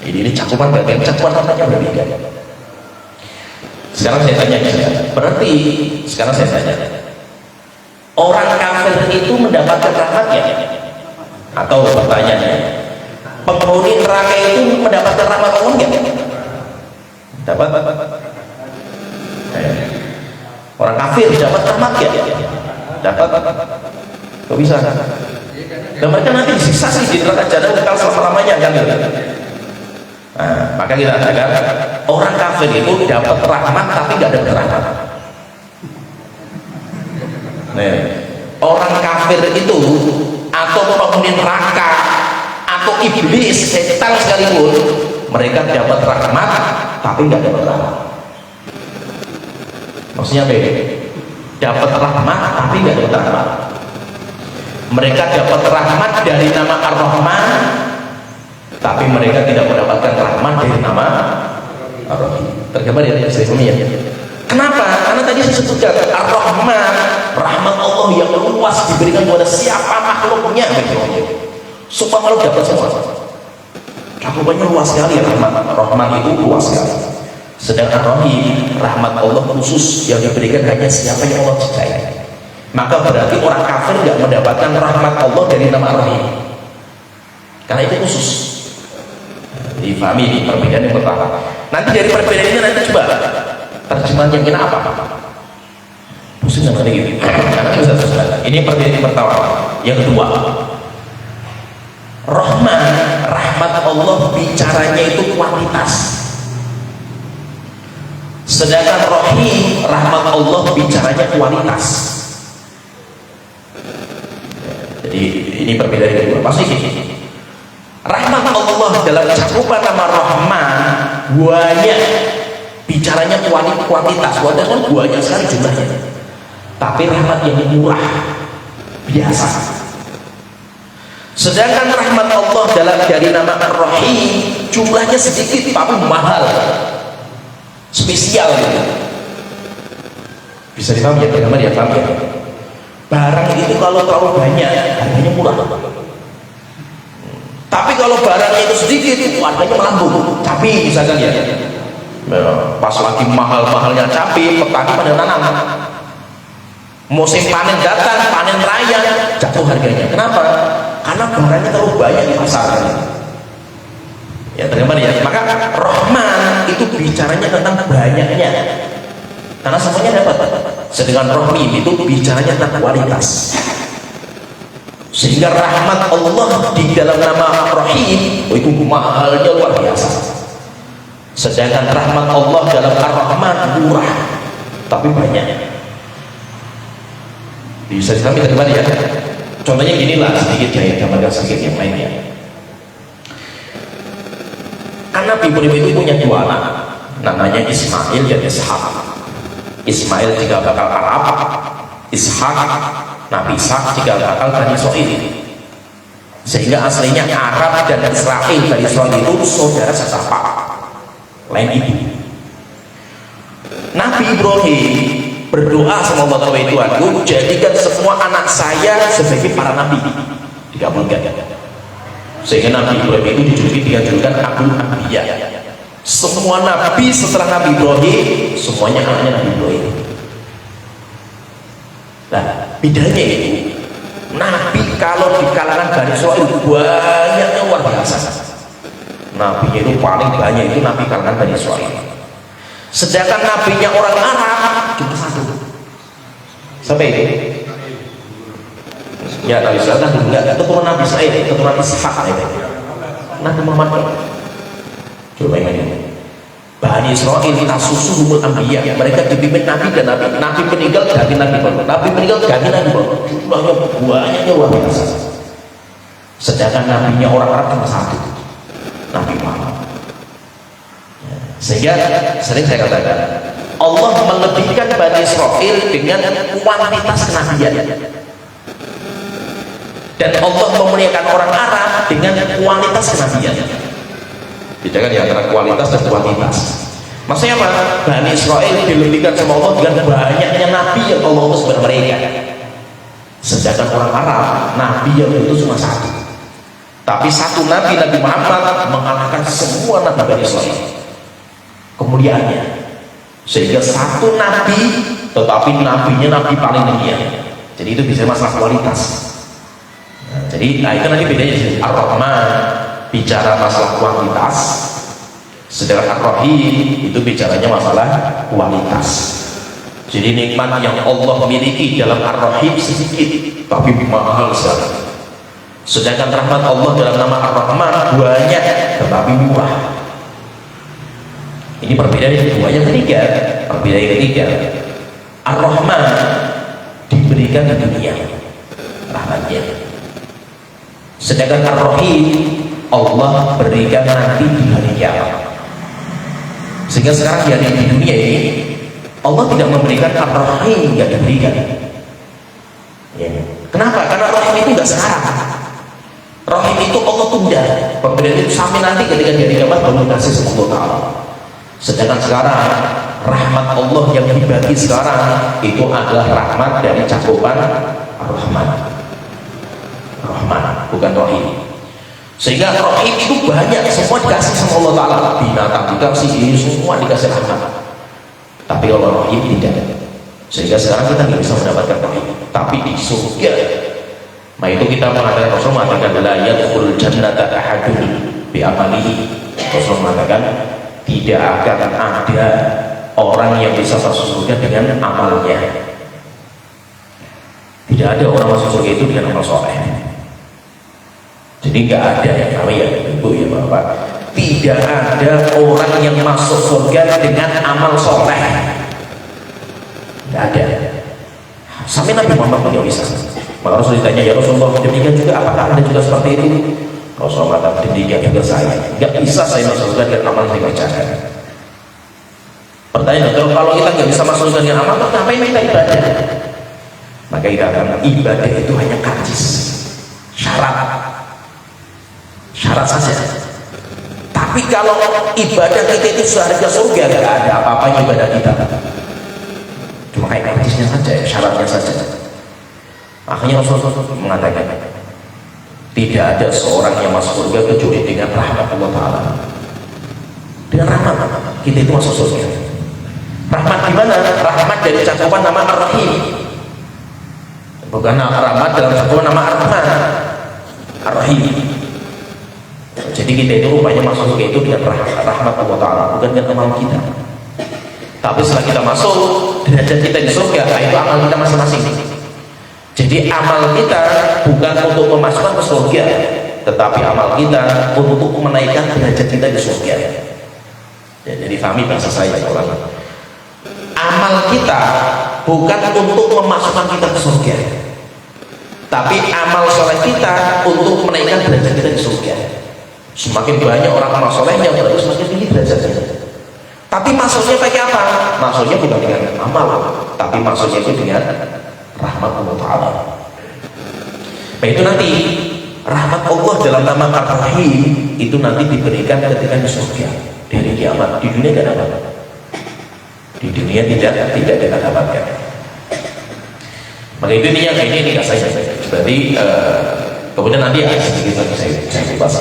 Ini cakupan rahmatnya berbeda. Sekarang saya tanya, berarti sekarang saya tanya, orang kafir itu mendapatkan rahmatnya? Atau pertanyaannya, penghuni neraka itu mendapatkan rahmat Allah enggak? Dapat. Orang kafir dapat rahmat ya? Dapat. Kok bisa? Dan mereka nanti disiksa sih di neraka jahanam kekal selama-lamanya kan? Nah, maka kita katakan orang kafir itu dapat rahmat tapi nggak dapat rahmat. Nah, orang kafir itu atau penghuni neraka atau iblis, setan sekalipun, mereka dapat rahmat tapi nggak dapat rahmat. Maksudnya apa? Dapat rahmat tapi nggak dapat rahmat. Mereka dapat rahmat dari nama Ar-Rahman, tapi mereka tidak mendapatkan rahmat dari nama Ar-Rahim. Tergambar ya, saya ya. Kenapa? Karena tadi saya sebutkan Ar-Rahman, rahmat Allah yang luas diberikan kepada siapa makhluknya, supaya makhluk dapat semua. Cakupannya luas sekali, rahmat itu luas sekali. Sedangkan Rahim, rahmat Allah khusus yang diberikan hanya siapa yang Allah cintai. Maka berarti orang kafir tidak mendapatkan rahmat Allah dari nama Rahim, karena itu khusus. Difahami ini perbedaan yang pertama. Nanti dari perbedaan ini nanti coba terjemahan yang kena apa? Pusing nggak gitu? Karena bisa selesai. Ini perbedaan yang pertama. Yang kedua, Rahman, rahmat Allah bicaranya itu kuantitas. Sedangkan Rahim, rahmat Allah bicaranya kualitas. Jadi ini perbedaan yang kedua. Pasti gini. Rahmat Allah dalam cakupan nama Rahman banyak, bicaranya kuantitas kan banyak sekali jumlahnya. Tapi rahmat yang murah, biasa. Sedangkan rahmat Allah dalam dari nama Ar-Rahim jumlahnya sedikit tapi mahal, spesial gitu. Bisa dipahami ya, bagaimana ya, paham ya? Barang itu kalau terlalu banyak harganya murah, tapi kalau barangnya itu sedikit harganya melambung. Cabai misalkan ya, pas lagi mahal-mahalnya cabai, petani pada nanam, musim panen datang, panen raya, jatuh harganya. Kenapa? Karena barangnya terlalu banyak di pasar. Ya, tergambar ya. Maka Rahman itu bicaranya tentang banyaknya, karena semuanya dapat. Sedangkan Rahim itu bicaranya tentang kualitas. Sehingga rahmat Allah di dalam nama Rahim itu mahalnya luar biasa. Sedangkan rahmat Allah dalam Ar-Rahman murah, tapi banyak. Bisa kita kembali ya. Contohnya ginilah, sedikit saya gambarkan sedikit yang lainnya. Anak Ibrahim itu punya dua anak, namanya Ismail dan Ishak. Ismail jika bakal Arab, Ishak, Nabi Ishak jika bakal Bani Israil. Sehingga aslinya Arab dan Israel, Bani Israil itu saudara sesama, lain ibu. Nabi Ibrahim berdoa sama Allah Tuhanku, jadikan semua anak saya sebagai para nabi, dikabulkan. Sehingga Nabi Ibrahim itu dijulukan Abul Anbiya. Semua nabi setelah Nabi Ibrahim semuanya anaknya Nabi Ibrahim. Nah, bedanya itu nabi kalau di kalangan Bani Israil banyaknya luar biasa. Nabi itu paling banyak itu nabi kalangan Bani Israil. Sedangkan nabinya orang Arab cuma satu. Sampai itu. Ya, Nabi Israel kan enggak keturunan Nabi Israel, keturunan Ishak itu. Nabi Muhammad. Coba ini. Bani Israel tasusuhumul anbiya. Mereka dipimpin nabi dan nabi. Nabi meninggal ganti nabi baru. Nabi meninggal ganti nabi baru. Jumlahnya banyaknya luar biasa. Sedangkan nabinya orang Arab cuma satu. Nabi Muhammad. Sehingga sering saya katakan Allah melebihkan Bani Israel dengan kuantitas kenabian, dan Allah memuliakan orang Arab dengan kualitas kenabian. Bedakan ya antara kualitas dan kuantitas. Maksudnya apa? Bani Israel dilebihkan sama Allah dengan banyaknya nabi yang Allah utus kepada mereka. Sedangkan orang Arab, nabi yang itu cuma satu. Tapi satu nabi, Nabi Muhammad, mengalahkan semua nabi Bani Israel kemuliaannya. Sehingga satu nabi, tetapi nabinya nabi paling mulia. Jadi itu bisa masalah kualitas. Nah, jadi itu nanti bedanya sih. Ar-Rahman bicara masalah kuantitas, sedangkan Ar-Rahim itu bicaranya masalah kualitas. Jadi nikmat yang Allah miliki dalam Ar-Rahim sedikit tapi mahal sekali. Sedangkan rahmat Allah dalam nama Ar-Rahman banyak tetapi murah. Ini perbedaan yang kedua. Yang ketiga, perbedaan yang ketiga, Ar-Rahman diberikan di dunia rahmatnya, sedangkan Ar-Rahim Allah berikan nanti di hari kiamat. Sehingga sekarang di dunia ini Allah tidak memberikan Ar-Rahim, tidak diberikan ya. Kenapa? Karena Rahim itu tidak sekarang. Rahim itu Allah tunda pemberian itu sampai nanti ketika di hari kiamat baru dikasih sama Allah Ta'ala. Sedangkan sekarang rahmat Allah yang dibagi sekarang itu adalah rahmat dari cakupan Ar-Rahman, Rahman bukan Rahim. Sehingga Rahim itu banyak, semua dikasih sama Allah Ta'ala. Binatang dikasih, ini semua dikasih rahmat. Tapi kalau Rahim tidak. Sehingga sekarang kita tidak bisa mendapatkan Rahim. Tapi di surga, nah itu kita mengatakan, Rasul mengatakan la yadkhulul jannata ahadun bi amalihi. Rasul mengatakan tidak akan ada orang yang bisa masuk surga dengan amalnya. Tidak ada orang masuk surga itu dengan amal soleh. Jadi nggak ada yang namanya ibu ya bapak. Tidak ada orang yang masuk surga dengan amal soleh. Nggak ada. Sampai Nabi Muhammad tidak bisa. Maka Rasul ditanya, ya Rasulullah, demikian juga apakah Anda juga seperti itu? Rasulullah mengatakan, demikian juga saya. Nggak bisa saya masuk surga dengan amal yang dikerjakan. Pertanyaan, kalau kita nggak bisa masuk surga dengan amal, ngapain kita ibadah? Maka kita akan ibadah itu hanya karcis, syarat saja. Tapi kalau ibadah kita itu seharga surga, nggak ada apa-apanya ibadah kita. Cuma kayak karcisnya saja, syaratnya saja. Makanya Rasulullah mengatakan, tidak ada seorang yang masuk surga kecuali dengan rahmat Allah Ta'ala. Dengan rahmat kita itu masuk surga. Rahmat gimana? Rahmat dari cakupan nama Ar-Rahim, bukan rahmat dalam cakupan nama Ar-Rahman, Ar-Rahim. Jadi kita itu rupanya masuk surga itu dengan rahmat Allah Ta'ala, bukan dengan amal kita. Tapi setelah kita masuk, derajat kita di surga, itu amal kita masing-masing. Jadi amal kita bukan untuk memasukkan ke surga, tetapi amal kita untuk menaikkan derajat kita di surga. Ya, jadi kami bahasa saya orang. Amal amal kita bukan untuk memasukkan kita ke surga, tapi amal soleh kita untuk menaikkan derajat kita di surga. Semakin banyak orang amal solehnya, berarti semakin tinggi derajatnya. Tapi maksudnya pakai apa? Maksudnya bukan dengan amal, tapi maksudnya itu dengan rahmat Allah Ta'ala. Nah itu nanti rahmat Allah dalam nama Ar-Rahim itu nanti diberikan ketika di surga dari kiamat. Di dunia tidak dapat, di dunia tidak dapatkan. Maka itu ini yang ini nggak saya. Berarti kemudian nanti ya sedikit lagi saya bahas.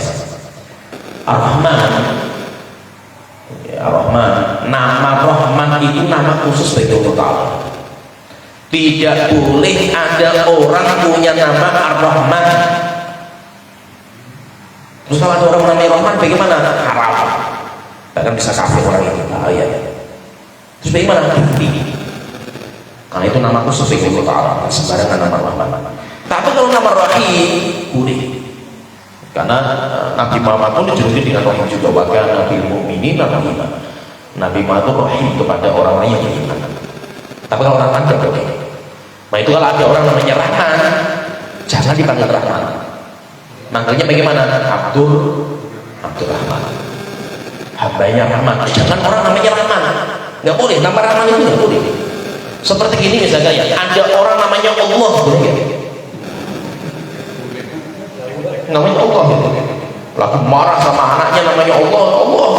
Ar-Rahman, Ar-Rahman, nama Rahman itu nama khusus bagi Allah Ta'ala. Tidak boleh ada orang punya nama Ar-Rahman. Terus kalau ada orang namanya Rahman bagaimana? Haram. Bahkan bisa kafir orang itu, bahaya. Terus bagaimana? Karena itu nama khusus bagi Allah Ta'ala, sembarangan nama Rahman. Tapi kalau nama Rahim boleh. Karena Nabi Muhammad pun dijuluki dengan Rahim juga. Bahkan Nabi Mu'minin Rahimah. Nabi Muhammad itu Rahim kepada orang-orang yang beriman. Tapi kalau Rahman tidak boleh. Nah itu kalau ada orang namanya Rahman, jangan dipanggil Rahman. Manggilnya bagaimana? Abdurrahman, hambanya Rahman. Jangan orang namanya Rahman, nggak boleh. Nama Rahman itu nggak boleh. Seperti gini misalnya ya, ada orang namanya Allah, boleh nggak? Namanya Allah, lagi marah sama anaknya namanya Allah,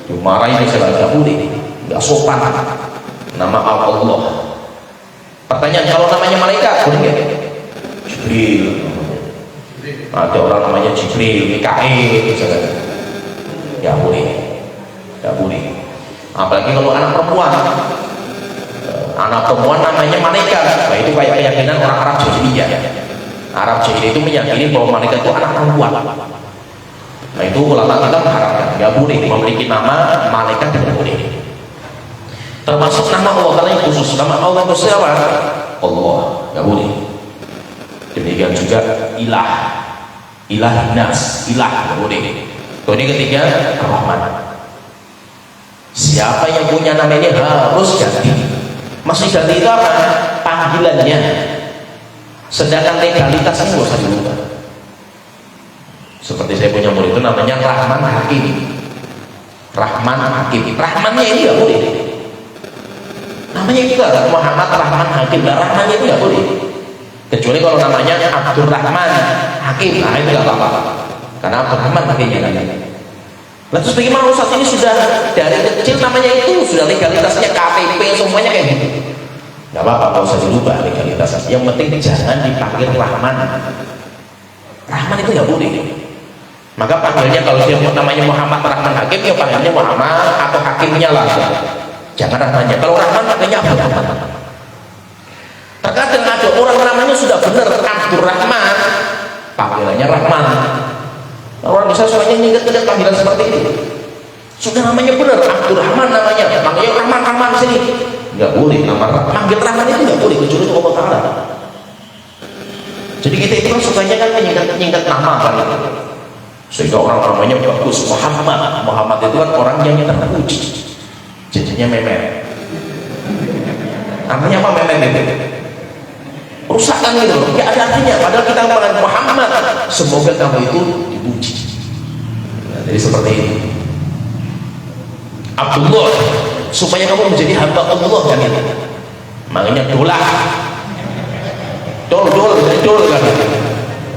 dimarahin misalnya, nggak boleh, nggak sopan. Nama Allah. Pertanyaan, kalau namanya malaikat boleh nggak? Jibril. Ada orang namanya Jibril, Mikail misalnya, ya boleh, ya boleh. Apalagi kalau anak perempuan namanya malaikat. Nah itu kayak keyakinan orang Arab Jahiliyah. Arab Jahiliyah itu meyakini bahwa malaikat itu anak perempuan. Nah itu ulama kita mengharapkan nggak boleh memiliki nama malaikat, tidak boleh. Termasuk nama Allah Ta'ala yang khusus. Nama Allah itu siapa? Allah, nggak boleh. Demikian juga ilah nas, ilah nggak boleh. Kemudian ketiga Rahman. Siapa yang punya nama ini harus ganti. Maksud ganti itu apa? Panggilannya. Sedangkan legalitasnya nggak usah dirubah. Seperti saya punya murid itu namanya Rahman Hakim. Rahman Hakim. Rahmannya ini nggak boleh. Namanya itu nggak Muhammad Rahman Hakim. Nah, Rahmannya itu nggak boleh. Kecuali kalau namanya Abdurrahman Hakim, nah itu nggak apa-apa. Karena Abdurrahman Hakimnya kan. Nah, terus bagaimana Ustaz ini sudah dari kecil namanya itu sudah legalitasnya KTP semuanya kayak gitu. Nggak apa-apa, nggak usah dirubah legalitasnya. Yang penting jangan dipanggil Rahman. Rahman itu nggak boleh. Maka panggilnya kalau dia namanya Muhammad Rahman Hakim, ya panggilnya Muhammad atau Hakimnya lah. Jangan Rahmannya. Kalau Rahman makanya Abdurrahman. Terkadang ada orang namanya sudah benar Abdurrahman, panggilannya Rahman. Orang bisa soalnya ingat-ingat panggilan seperti ini. Sudah namanya benar Abdurrahman namanya, panggilnya Rahman sini. Nggak boleh nama panggil Rahman itu nggak boleh, kecuali itu Allah Ta'ala. Jadi kita itu kan sukanya kan menyingkat nama kan. Sehingga orang namanya bagus, Muhammad itu kan orang yang terpuji. Jadinya memer. Namanya apa memer itu? Rusak kan gitu loh, gak ada artinya. Padahal kita mengatakan Muhammad, semoga kamu itu dipuji. Nah, jadi seperti ini. Abdullah, supaya kamu menjadi hamba Allah kan itu. Makanya dolah, dol kan.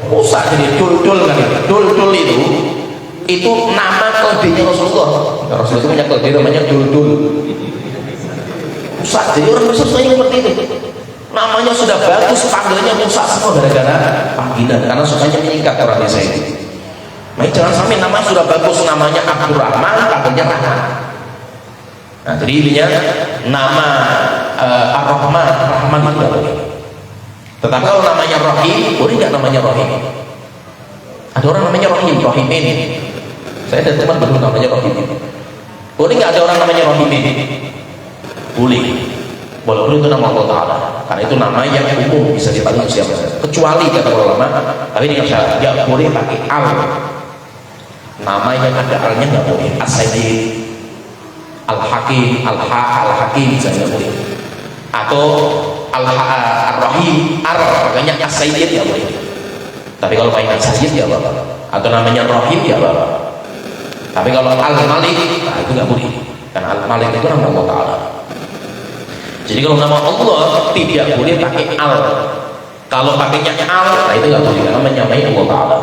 Rusak jadi dol kan. Dol itu nama kelebihnya Rasulullah. Rasulullah itu punya kelebih namanya dol. Rusak jadi orang besar seperti itu. Namanya sudah bagus, panggilannya rusak semua gara-gara panggilan, karena sukanya menyingkat orang desa itu. Nah, jangan sampai nama sudah bagus, namanya Abdurrahman, panggilnya Rahman. Nah, jadi intinya nama Ar-Rahman, Rahman itu tidak boleh. Tetapi kalau namanya Rahim, boleh nggak namanya Rahim? Ada orang namanya Rahim ini. Saya ada teman baru namanya Rahim. Boleh nggak ada orang namanya Rahim ini? Boleh. Walaupun itu nama Allah Ta'ala, karena itu nama yang umum bisa dipanggil siapa saja, kecuali kata ulama, tapi dengan syarat nggak boleh pakai al. Nama yang ada alnya nggak boleh. As-Sayyid, Al-Hakim, Al-Hakim misalnya boleh. Atau Ar-Rahim, makanya As-Sayyid ya boleh. Tapi kalau mainan Sayyid ya apa? Atau namanya Rahim ya apa? Tapi kalau Al-Malik, nah itu nggak boleh. Karena Al-Malik itu nama Allah Ta'ala. Jadi kalau nama Allah tidak boleh pakai Al. Kalau pakainya Al, nah itu nggak boleh karena menyamai Allah Ta'ala.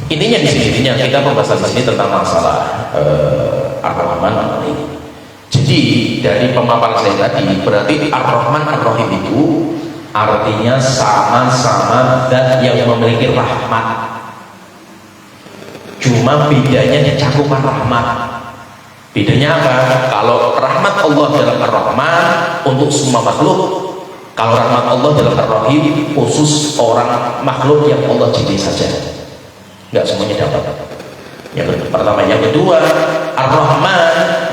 Intinya di sini, kita pembahasan di sini tentang masalah Ar-Rahman Ar-Rahim. Jadi dari pemaparan saya tadi, berarti Ar-Rahman Ar-Rahim itu artinya sama-sama zat yang memiliki rahmat. Cuma bedanya di cakupan rahmat. Bedanya apa? Kalau rahmat Allah dalam Ar-Rahman untuk semua makhluk, kalau rahmat Allah dalam Ar-Rahim khusus orang makhluk yang Allah cintai saja. Nggak semuanya dapat. Yang pertama, yang kedua, Ar-Rahman,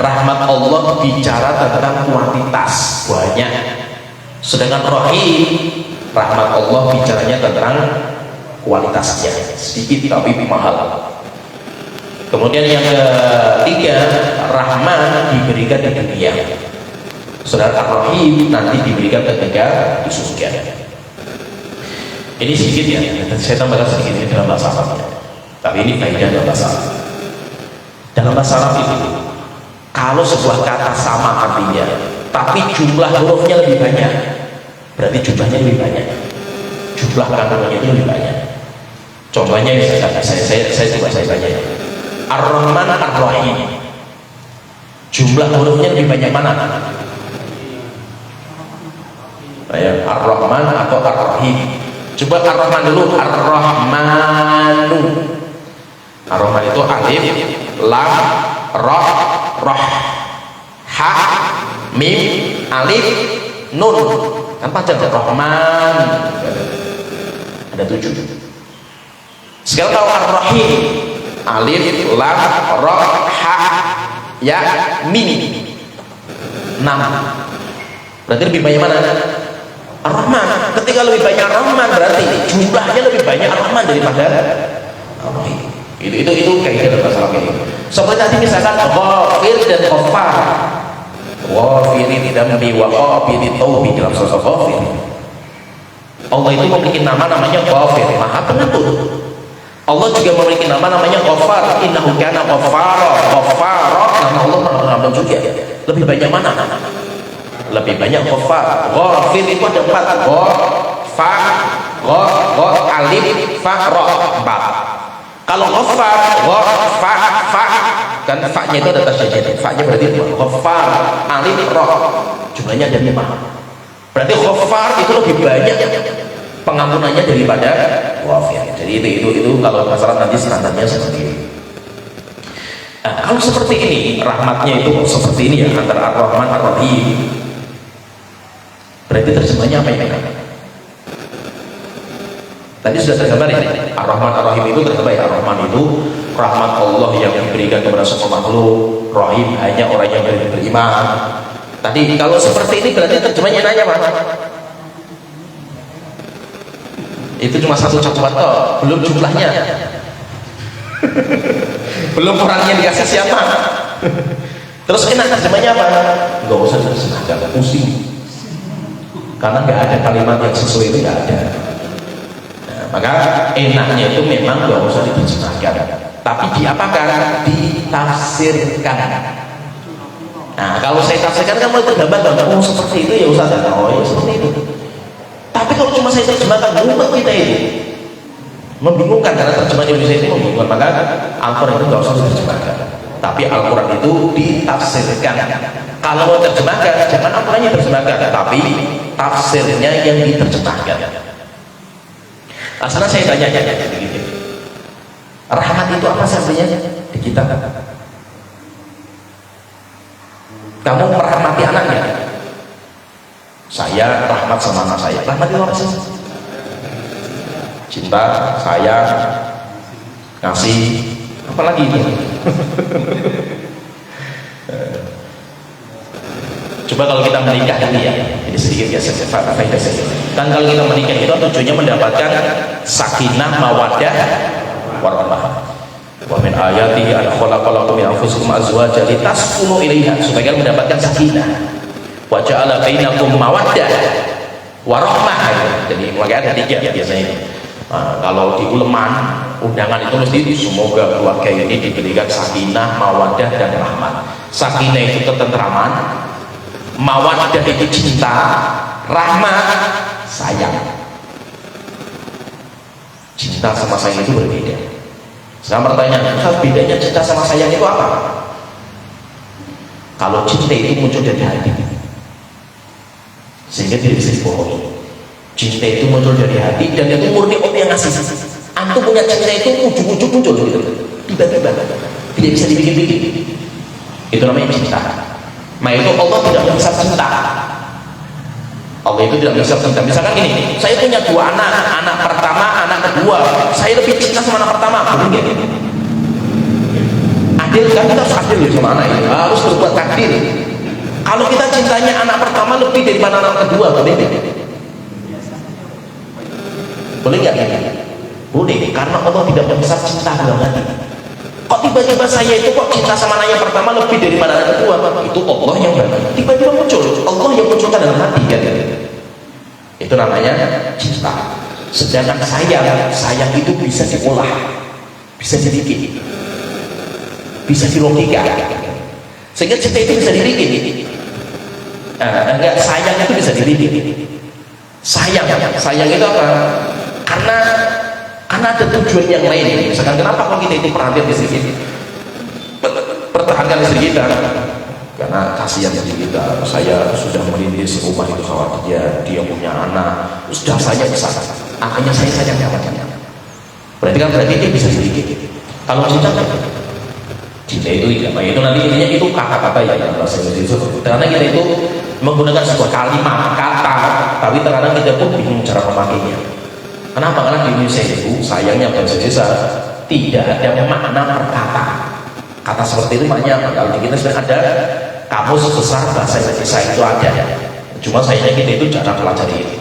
rahmat Allah bicara tentang kuantitas banyak. Sedangkan Rahim, rahmat Allah bicaranya tentang kualitasnya sedikit tapi mahal. Kemudian yang ketiga, Rahman diberikan di dunia, sedangkan Rahim nanti diberikan ketika di surga. Ini sedikit ya, saya tambahkan sedikit ini dalam bahasa Arabnya. Tapi ini faedah dalam bahasa Arab. Dalam bahasa Arab itu, kalau sebuah kata sama artinya, tapi jumlah hurufnya lebih banyak, berarti jumlahnya lebih banyak. Jumlah kandungannya itu lebih banyak. Contohnya saya coba saya tanya. Ar-Rahman Ar-Rahim, jumlah hurufnya lebih banyak mana? Ar-Rahman atau Ar-Rahim? Coba Ar-Rahman dulu. Ar-Rahmanu. Ar-Rahman itu alif, lam, ra, roh, ha, mim, alif, nun. Kan panjang. Rahman ada 7. Sekarang kalau Ar-Rahim, alif, lam, ra, ha, ya, mim, 6. Berarti lebih banyak mana? Ar-Rahman. Ketika lebih banyak Ar-Rahman, berarti jumlahnya lebih banyak Ar-Rahman daripada Ar-Rahim. Itu kayak gitu masalah kayak gitu. Seperti tadi misalkan Ghafir dan Ghaffar. Ghafirin dambi wa qabilit taubi dalam surah Ghafir. Allah itu memiliki nama namanya Ghafir, Maha Pengampun. Allah juga memiliki nama namanya Ghaffar, innahu kana ghaffara. Nama Allah Maha Pengampun juga. Lebih banyak mana? Lebih banyak Ghaffar. Ghafir itu ada 4. Alif, fa, ra, 4. Kalau Ghaffar, fa, kan fa-nya itu ada tasydid. Fa-nya berarti 2. Ghaffar, alif, ra, jumlahnya ada 5. Berarti Ghaffar itu lebih banyak pengampunannya daripada Ghafir. Jadi itu kalau masalah nanti standarnya seperti ini. Nah, kalau seperti ini, rahmatnya itu seperti ini ya, antara Ar-Rahman Ar-Rahim. Berarti terjemahnya apa ya? Tadi sudah tergambar ya, Ar-Rahman Ar-Rahim itu tergambar ya. Ar-Rahman itu rahmat Allah yang diberikan kepada semua makhluk. Rahim hanya orang yang beriman. Tadi kalau seperti ini berarti terjemahnya nanya mana? Itu cuma satu cakupan toh, belum jumlahnya. Belum orangnya dikasih siapa. Terus enak terjemahnya apa? Nggak usah terjemahkan, pusing. Karena nggak ada kalimat yang sesuai itu, nggak ada. Maka enaknya itu memang gak usah diterjemahkan, tapi diapakan? Ditafsirkan. Nah, kalau saya tafsirkan kan mulai tergambar dong. Oh seperti itu ya Ustaz. Oh ya seperti itu. Tapi kalau cuma saya terjemahkan, mumet kita ini membingungkan, karena terjemahan Indonesia itu membingungkan. Maka Al-Quran itu gak usah diterjemahkan, tapi Al-Quran itu ditafsirkan. Kalau mau terjemahkan, jangan Al-Qurannya diterjemahkan, tapi tafsirnya yang diterjemahkan. Nah, sana saya tanya gitu. Rahmat itu apa sebenarnya di kita? Kamu merahmati anaknya. Saya rahmat sama anak saya. Rahmat itu apa sih? Cinta, sayang, kasih, apalagi itu. Coba kalau kita menikah ini ya, ini sedikit ya, faedah sedikit. Kan kalau kita menikah itu tujuannya mendapatkan sakinah, mawaddah, warahmah. wa min ayatihi an khalaqalakum min anfusikum azwajan litaskunu ilaiha, supaya kalian mendapatkan sakinah, wa ja'ala bainakum mawaddah wa rahmah. Jadi makanya ada 3 biasanya. Kalau di uleman undangan itu mesti semoga keluarga ini diberikan sakinah, mawaddah dan rahmat. Sakinah itu ketentraman, mawaddah itu cinta, rahmat sayang. Cinta sama sayang itu berbeda. Sekarang pertanyaan, bedanya cinta sama sayang itu apa? Kalau cinta itu muncul dari hati, sehingga tidak bisa dibohongi. Cinta itu muncul dari hati dan itu murni Allah yang ngasih. Antum punya cinta itu ujung-ujung muncul gitu, tiba-tiba, tidak bisa dibikin-bikin. Itu namanya cinta. Nah itu Allah tidak bisa cinta. Allah itu tidak bisa cinta. Misalkan ini, saya punya 2 anak, anak pertama, anak kedua, saya lebih cinta sama anak pertama, boleh nggak? Adil kan, kita harus adil sama anak ini, harus berbuat adil. Kalau kita cintanya anak pertama lebih daripada anak kedua, boleh nggak? Boleh nggak? Boleh, karena Allah tidak bisa cinta dalam hati. Kok tiba-tiba saya itu kok cinta sama anak yang pertama lebih daripada anak kedua? Itu Allah yang tiba-tiba muncul, Allah yang munculkan dalam hati kan? Itu namanya cinta. Sedangkan sayang itu bisa diolah, bisa dibikin, bisa dilogika, sehingga cinta itu bisa dibikin. Enggak, sayang itu bisa dibikin. Sayang itu apa? Karena ada tujuan yang lain. Misalkan kenapa kalau kita itu perhatian istri kita, pertahankan istri kita, karena kasihan istri kita. Saya sudah merintis rumah itu sama dia punya anak, sudah saya besar, akhirnya saya sayang sama dia. Berarti dia bisa sedikit. Kalau cinta kan, cinta itu itu nanti intinya itu kata-kata ya bahasa Indonesia. Karena kita itu menggunakan sebuah kalimat kata, tapi terkadang kita pun bingung cara memakainya. Kenapa? Karena di Indonesia itu sayangnya bahasa Indonesia tidak ada makna perkata. Kata seperti itu maknanya apa? Kalau di kita sudah ada kamus besar bahasa Indonesia itu ada. Cuma sayangnya kita itu jarang pelajari itu.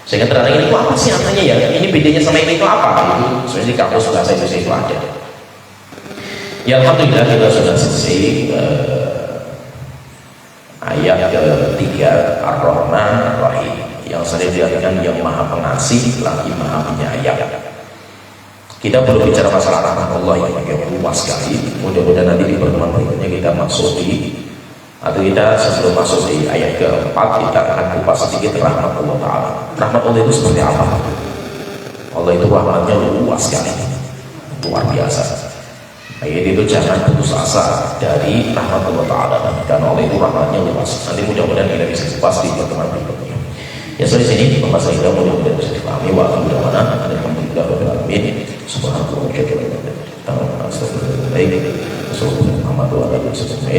Sehingga terkadang ini itu apa sih artinya ya? Ini bedanya sama ini itu apa? Itu sebenarnya di kamus bahasa Indonesia itu ada. Ya alhamdulillah kita sudah selesai ayat ketiga Ar-Rahman Ar-Rahim. Yang saya lihatkan yang maha pengasih lagi maha penyayang. Kita belum bicara masalah rahmat Allah yang luas sekali. Mudah-mudahan nanti di pertemuan berikutnya kita masuk atau kita sebelum masuk di ayat keempat kita akan kupas sedikit rahmat Allah Ta'ala. Rahmat Allah itu seperti apa? Allah itu rahmatnya luas sekali, luar biasa. Ayat itu jangan putus asa dari rahmat Allah Ta'ala, karena Allah itu rahmatnya luas. Nanti mudah-mudahan kita bisa kupas di pertemuan berikutnya. Ya sampai sini pembahasan kita mudah-mudahan bisa dipahami. Wa alhamdulillah alhamdulillah rabbil alamin. Subhanallah wa bihamdihi. Baik. Assalamualaikum warahmatullahi wabarakatuh.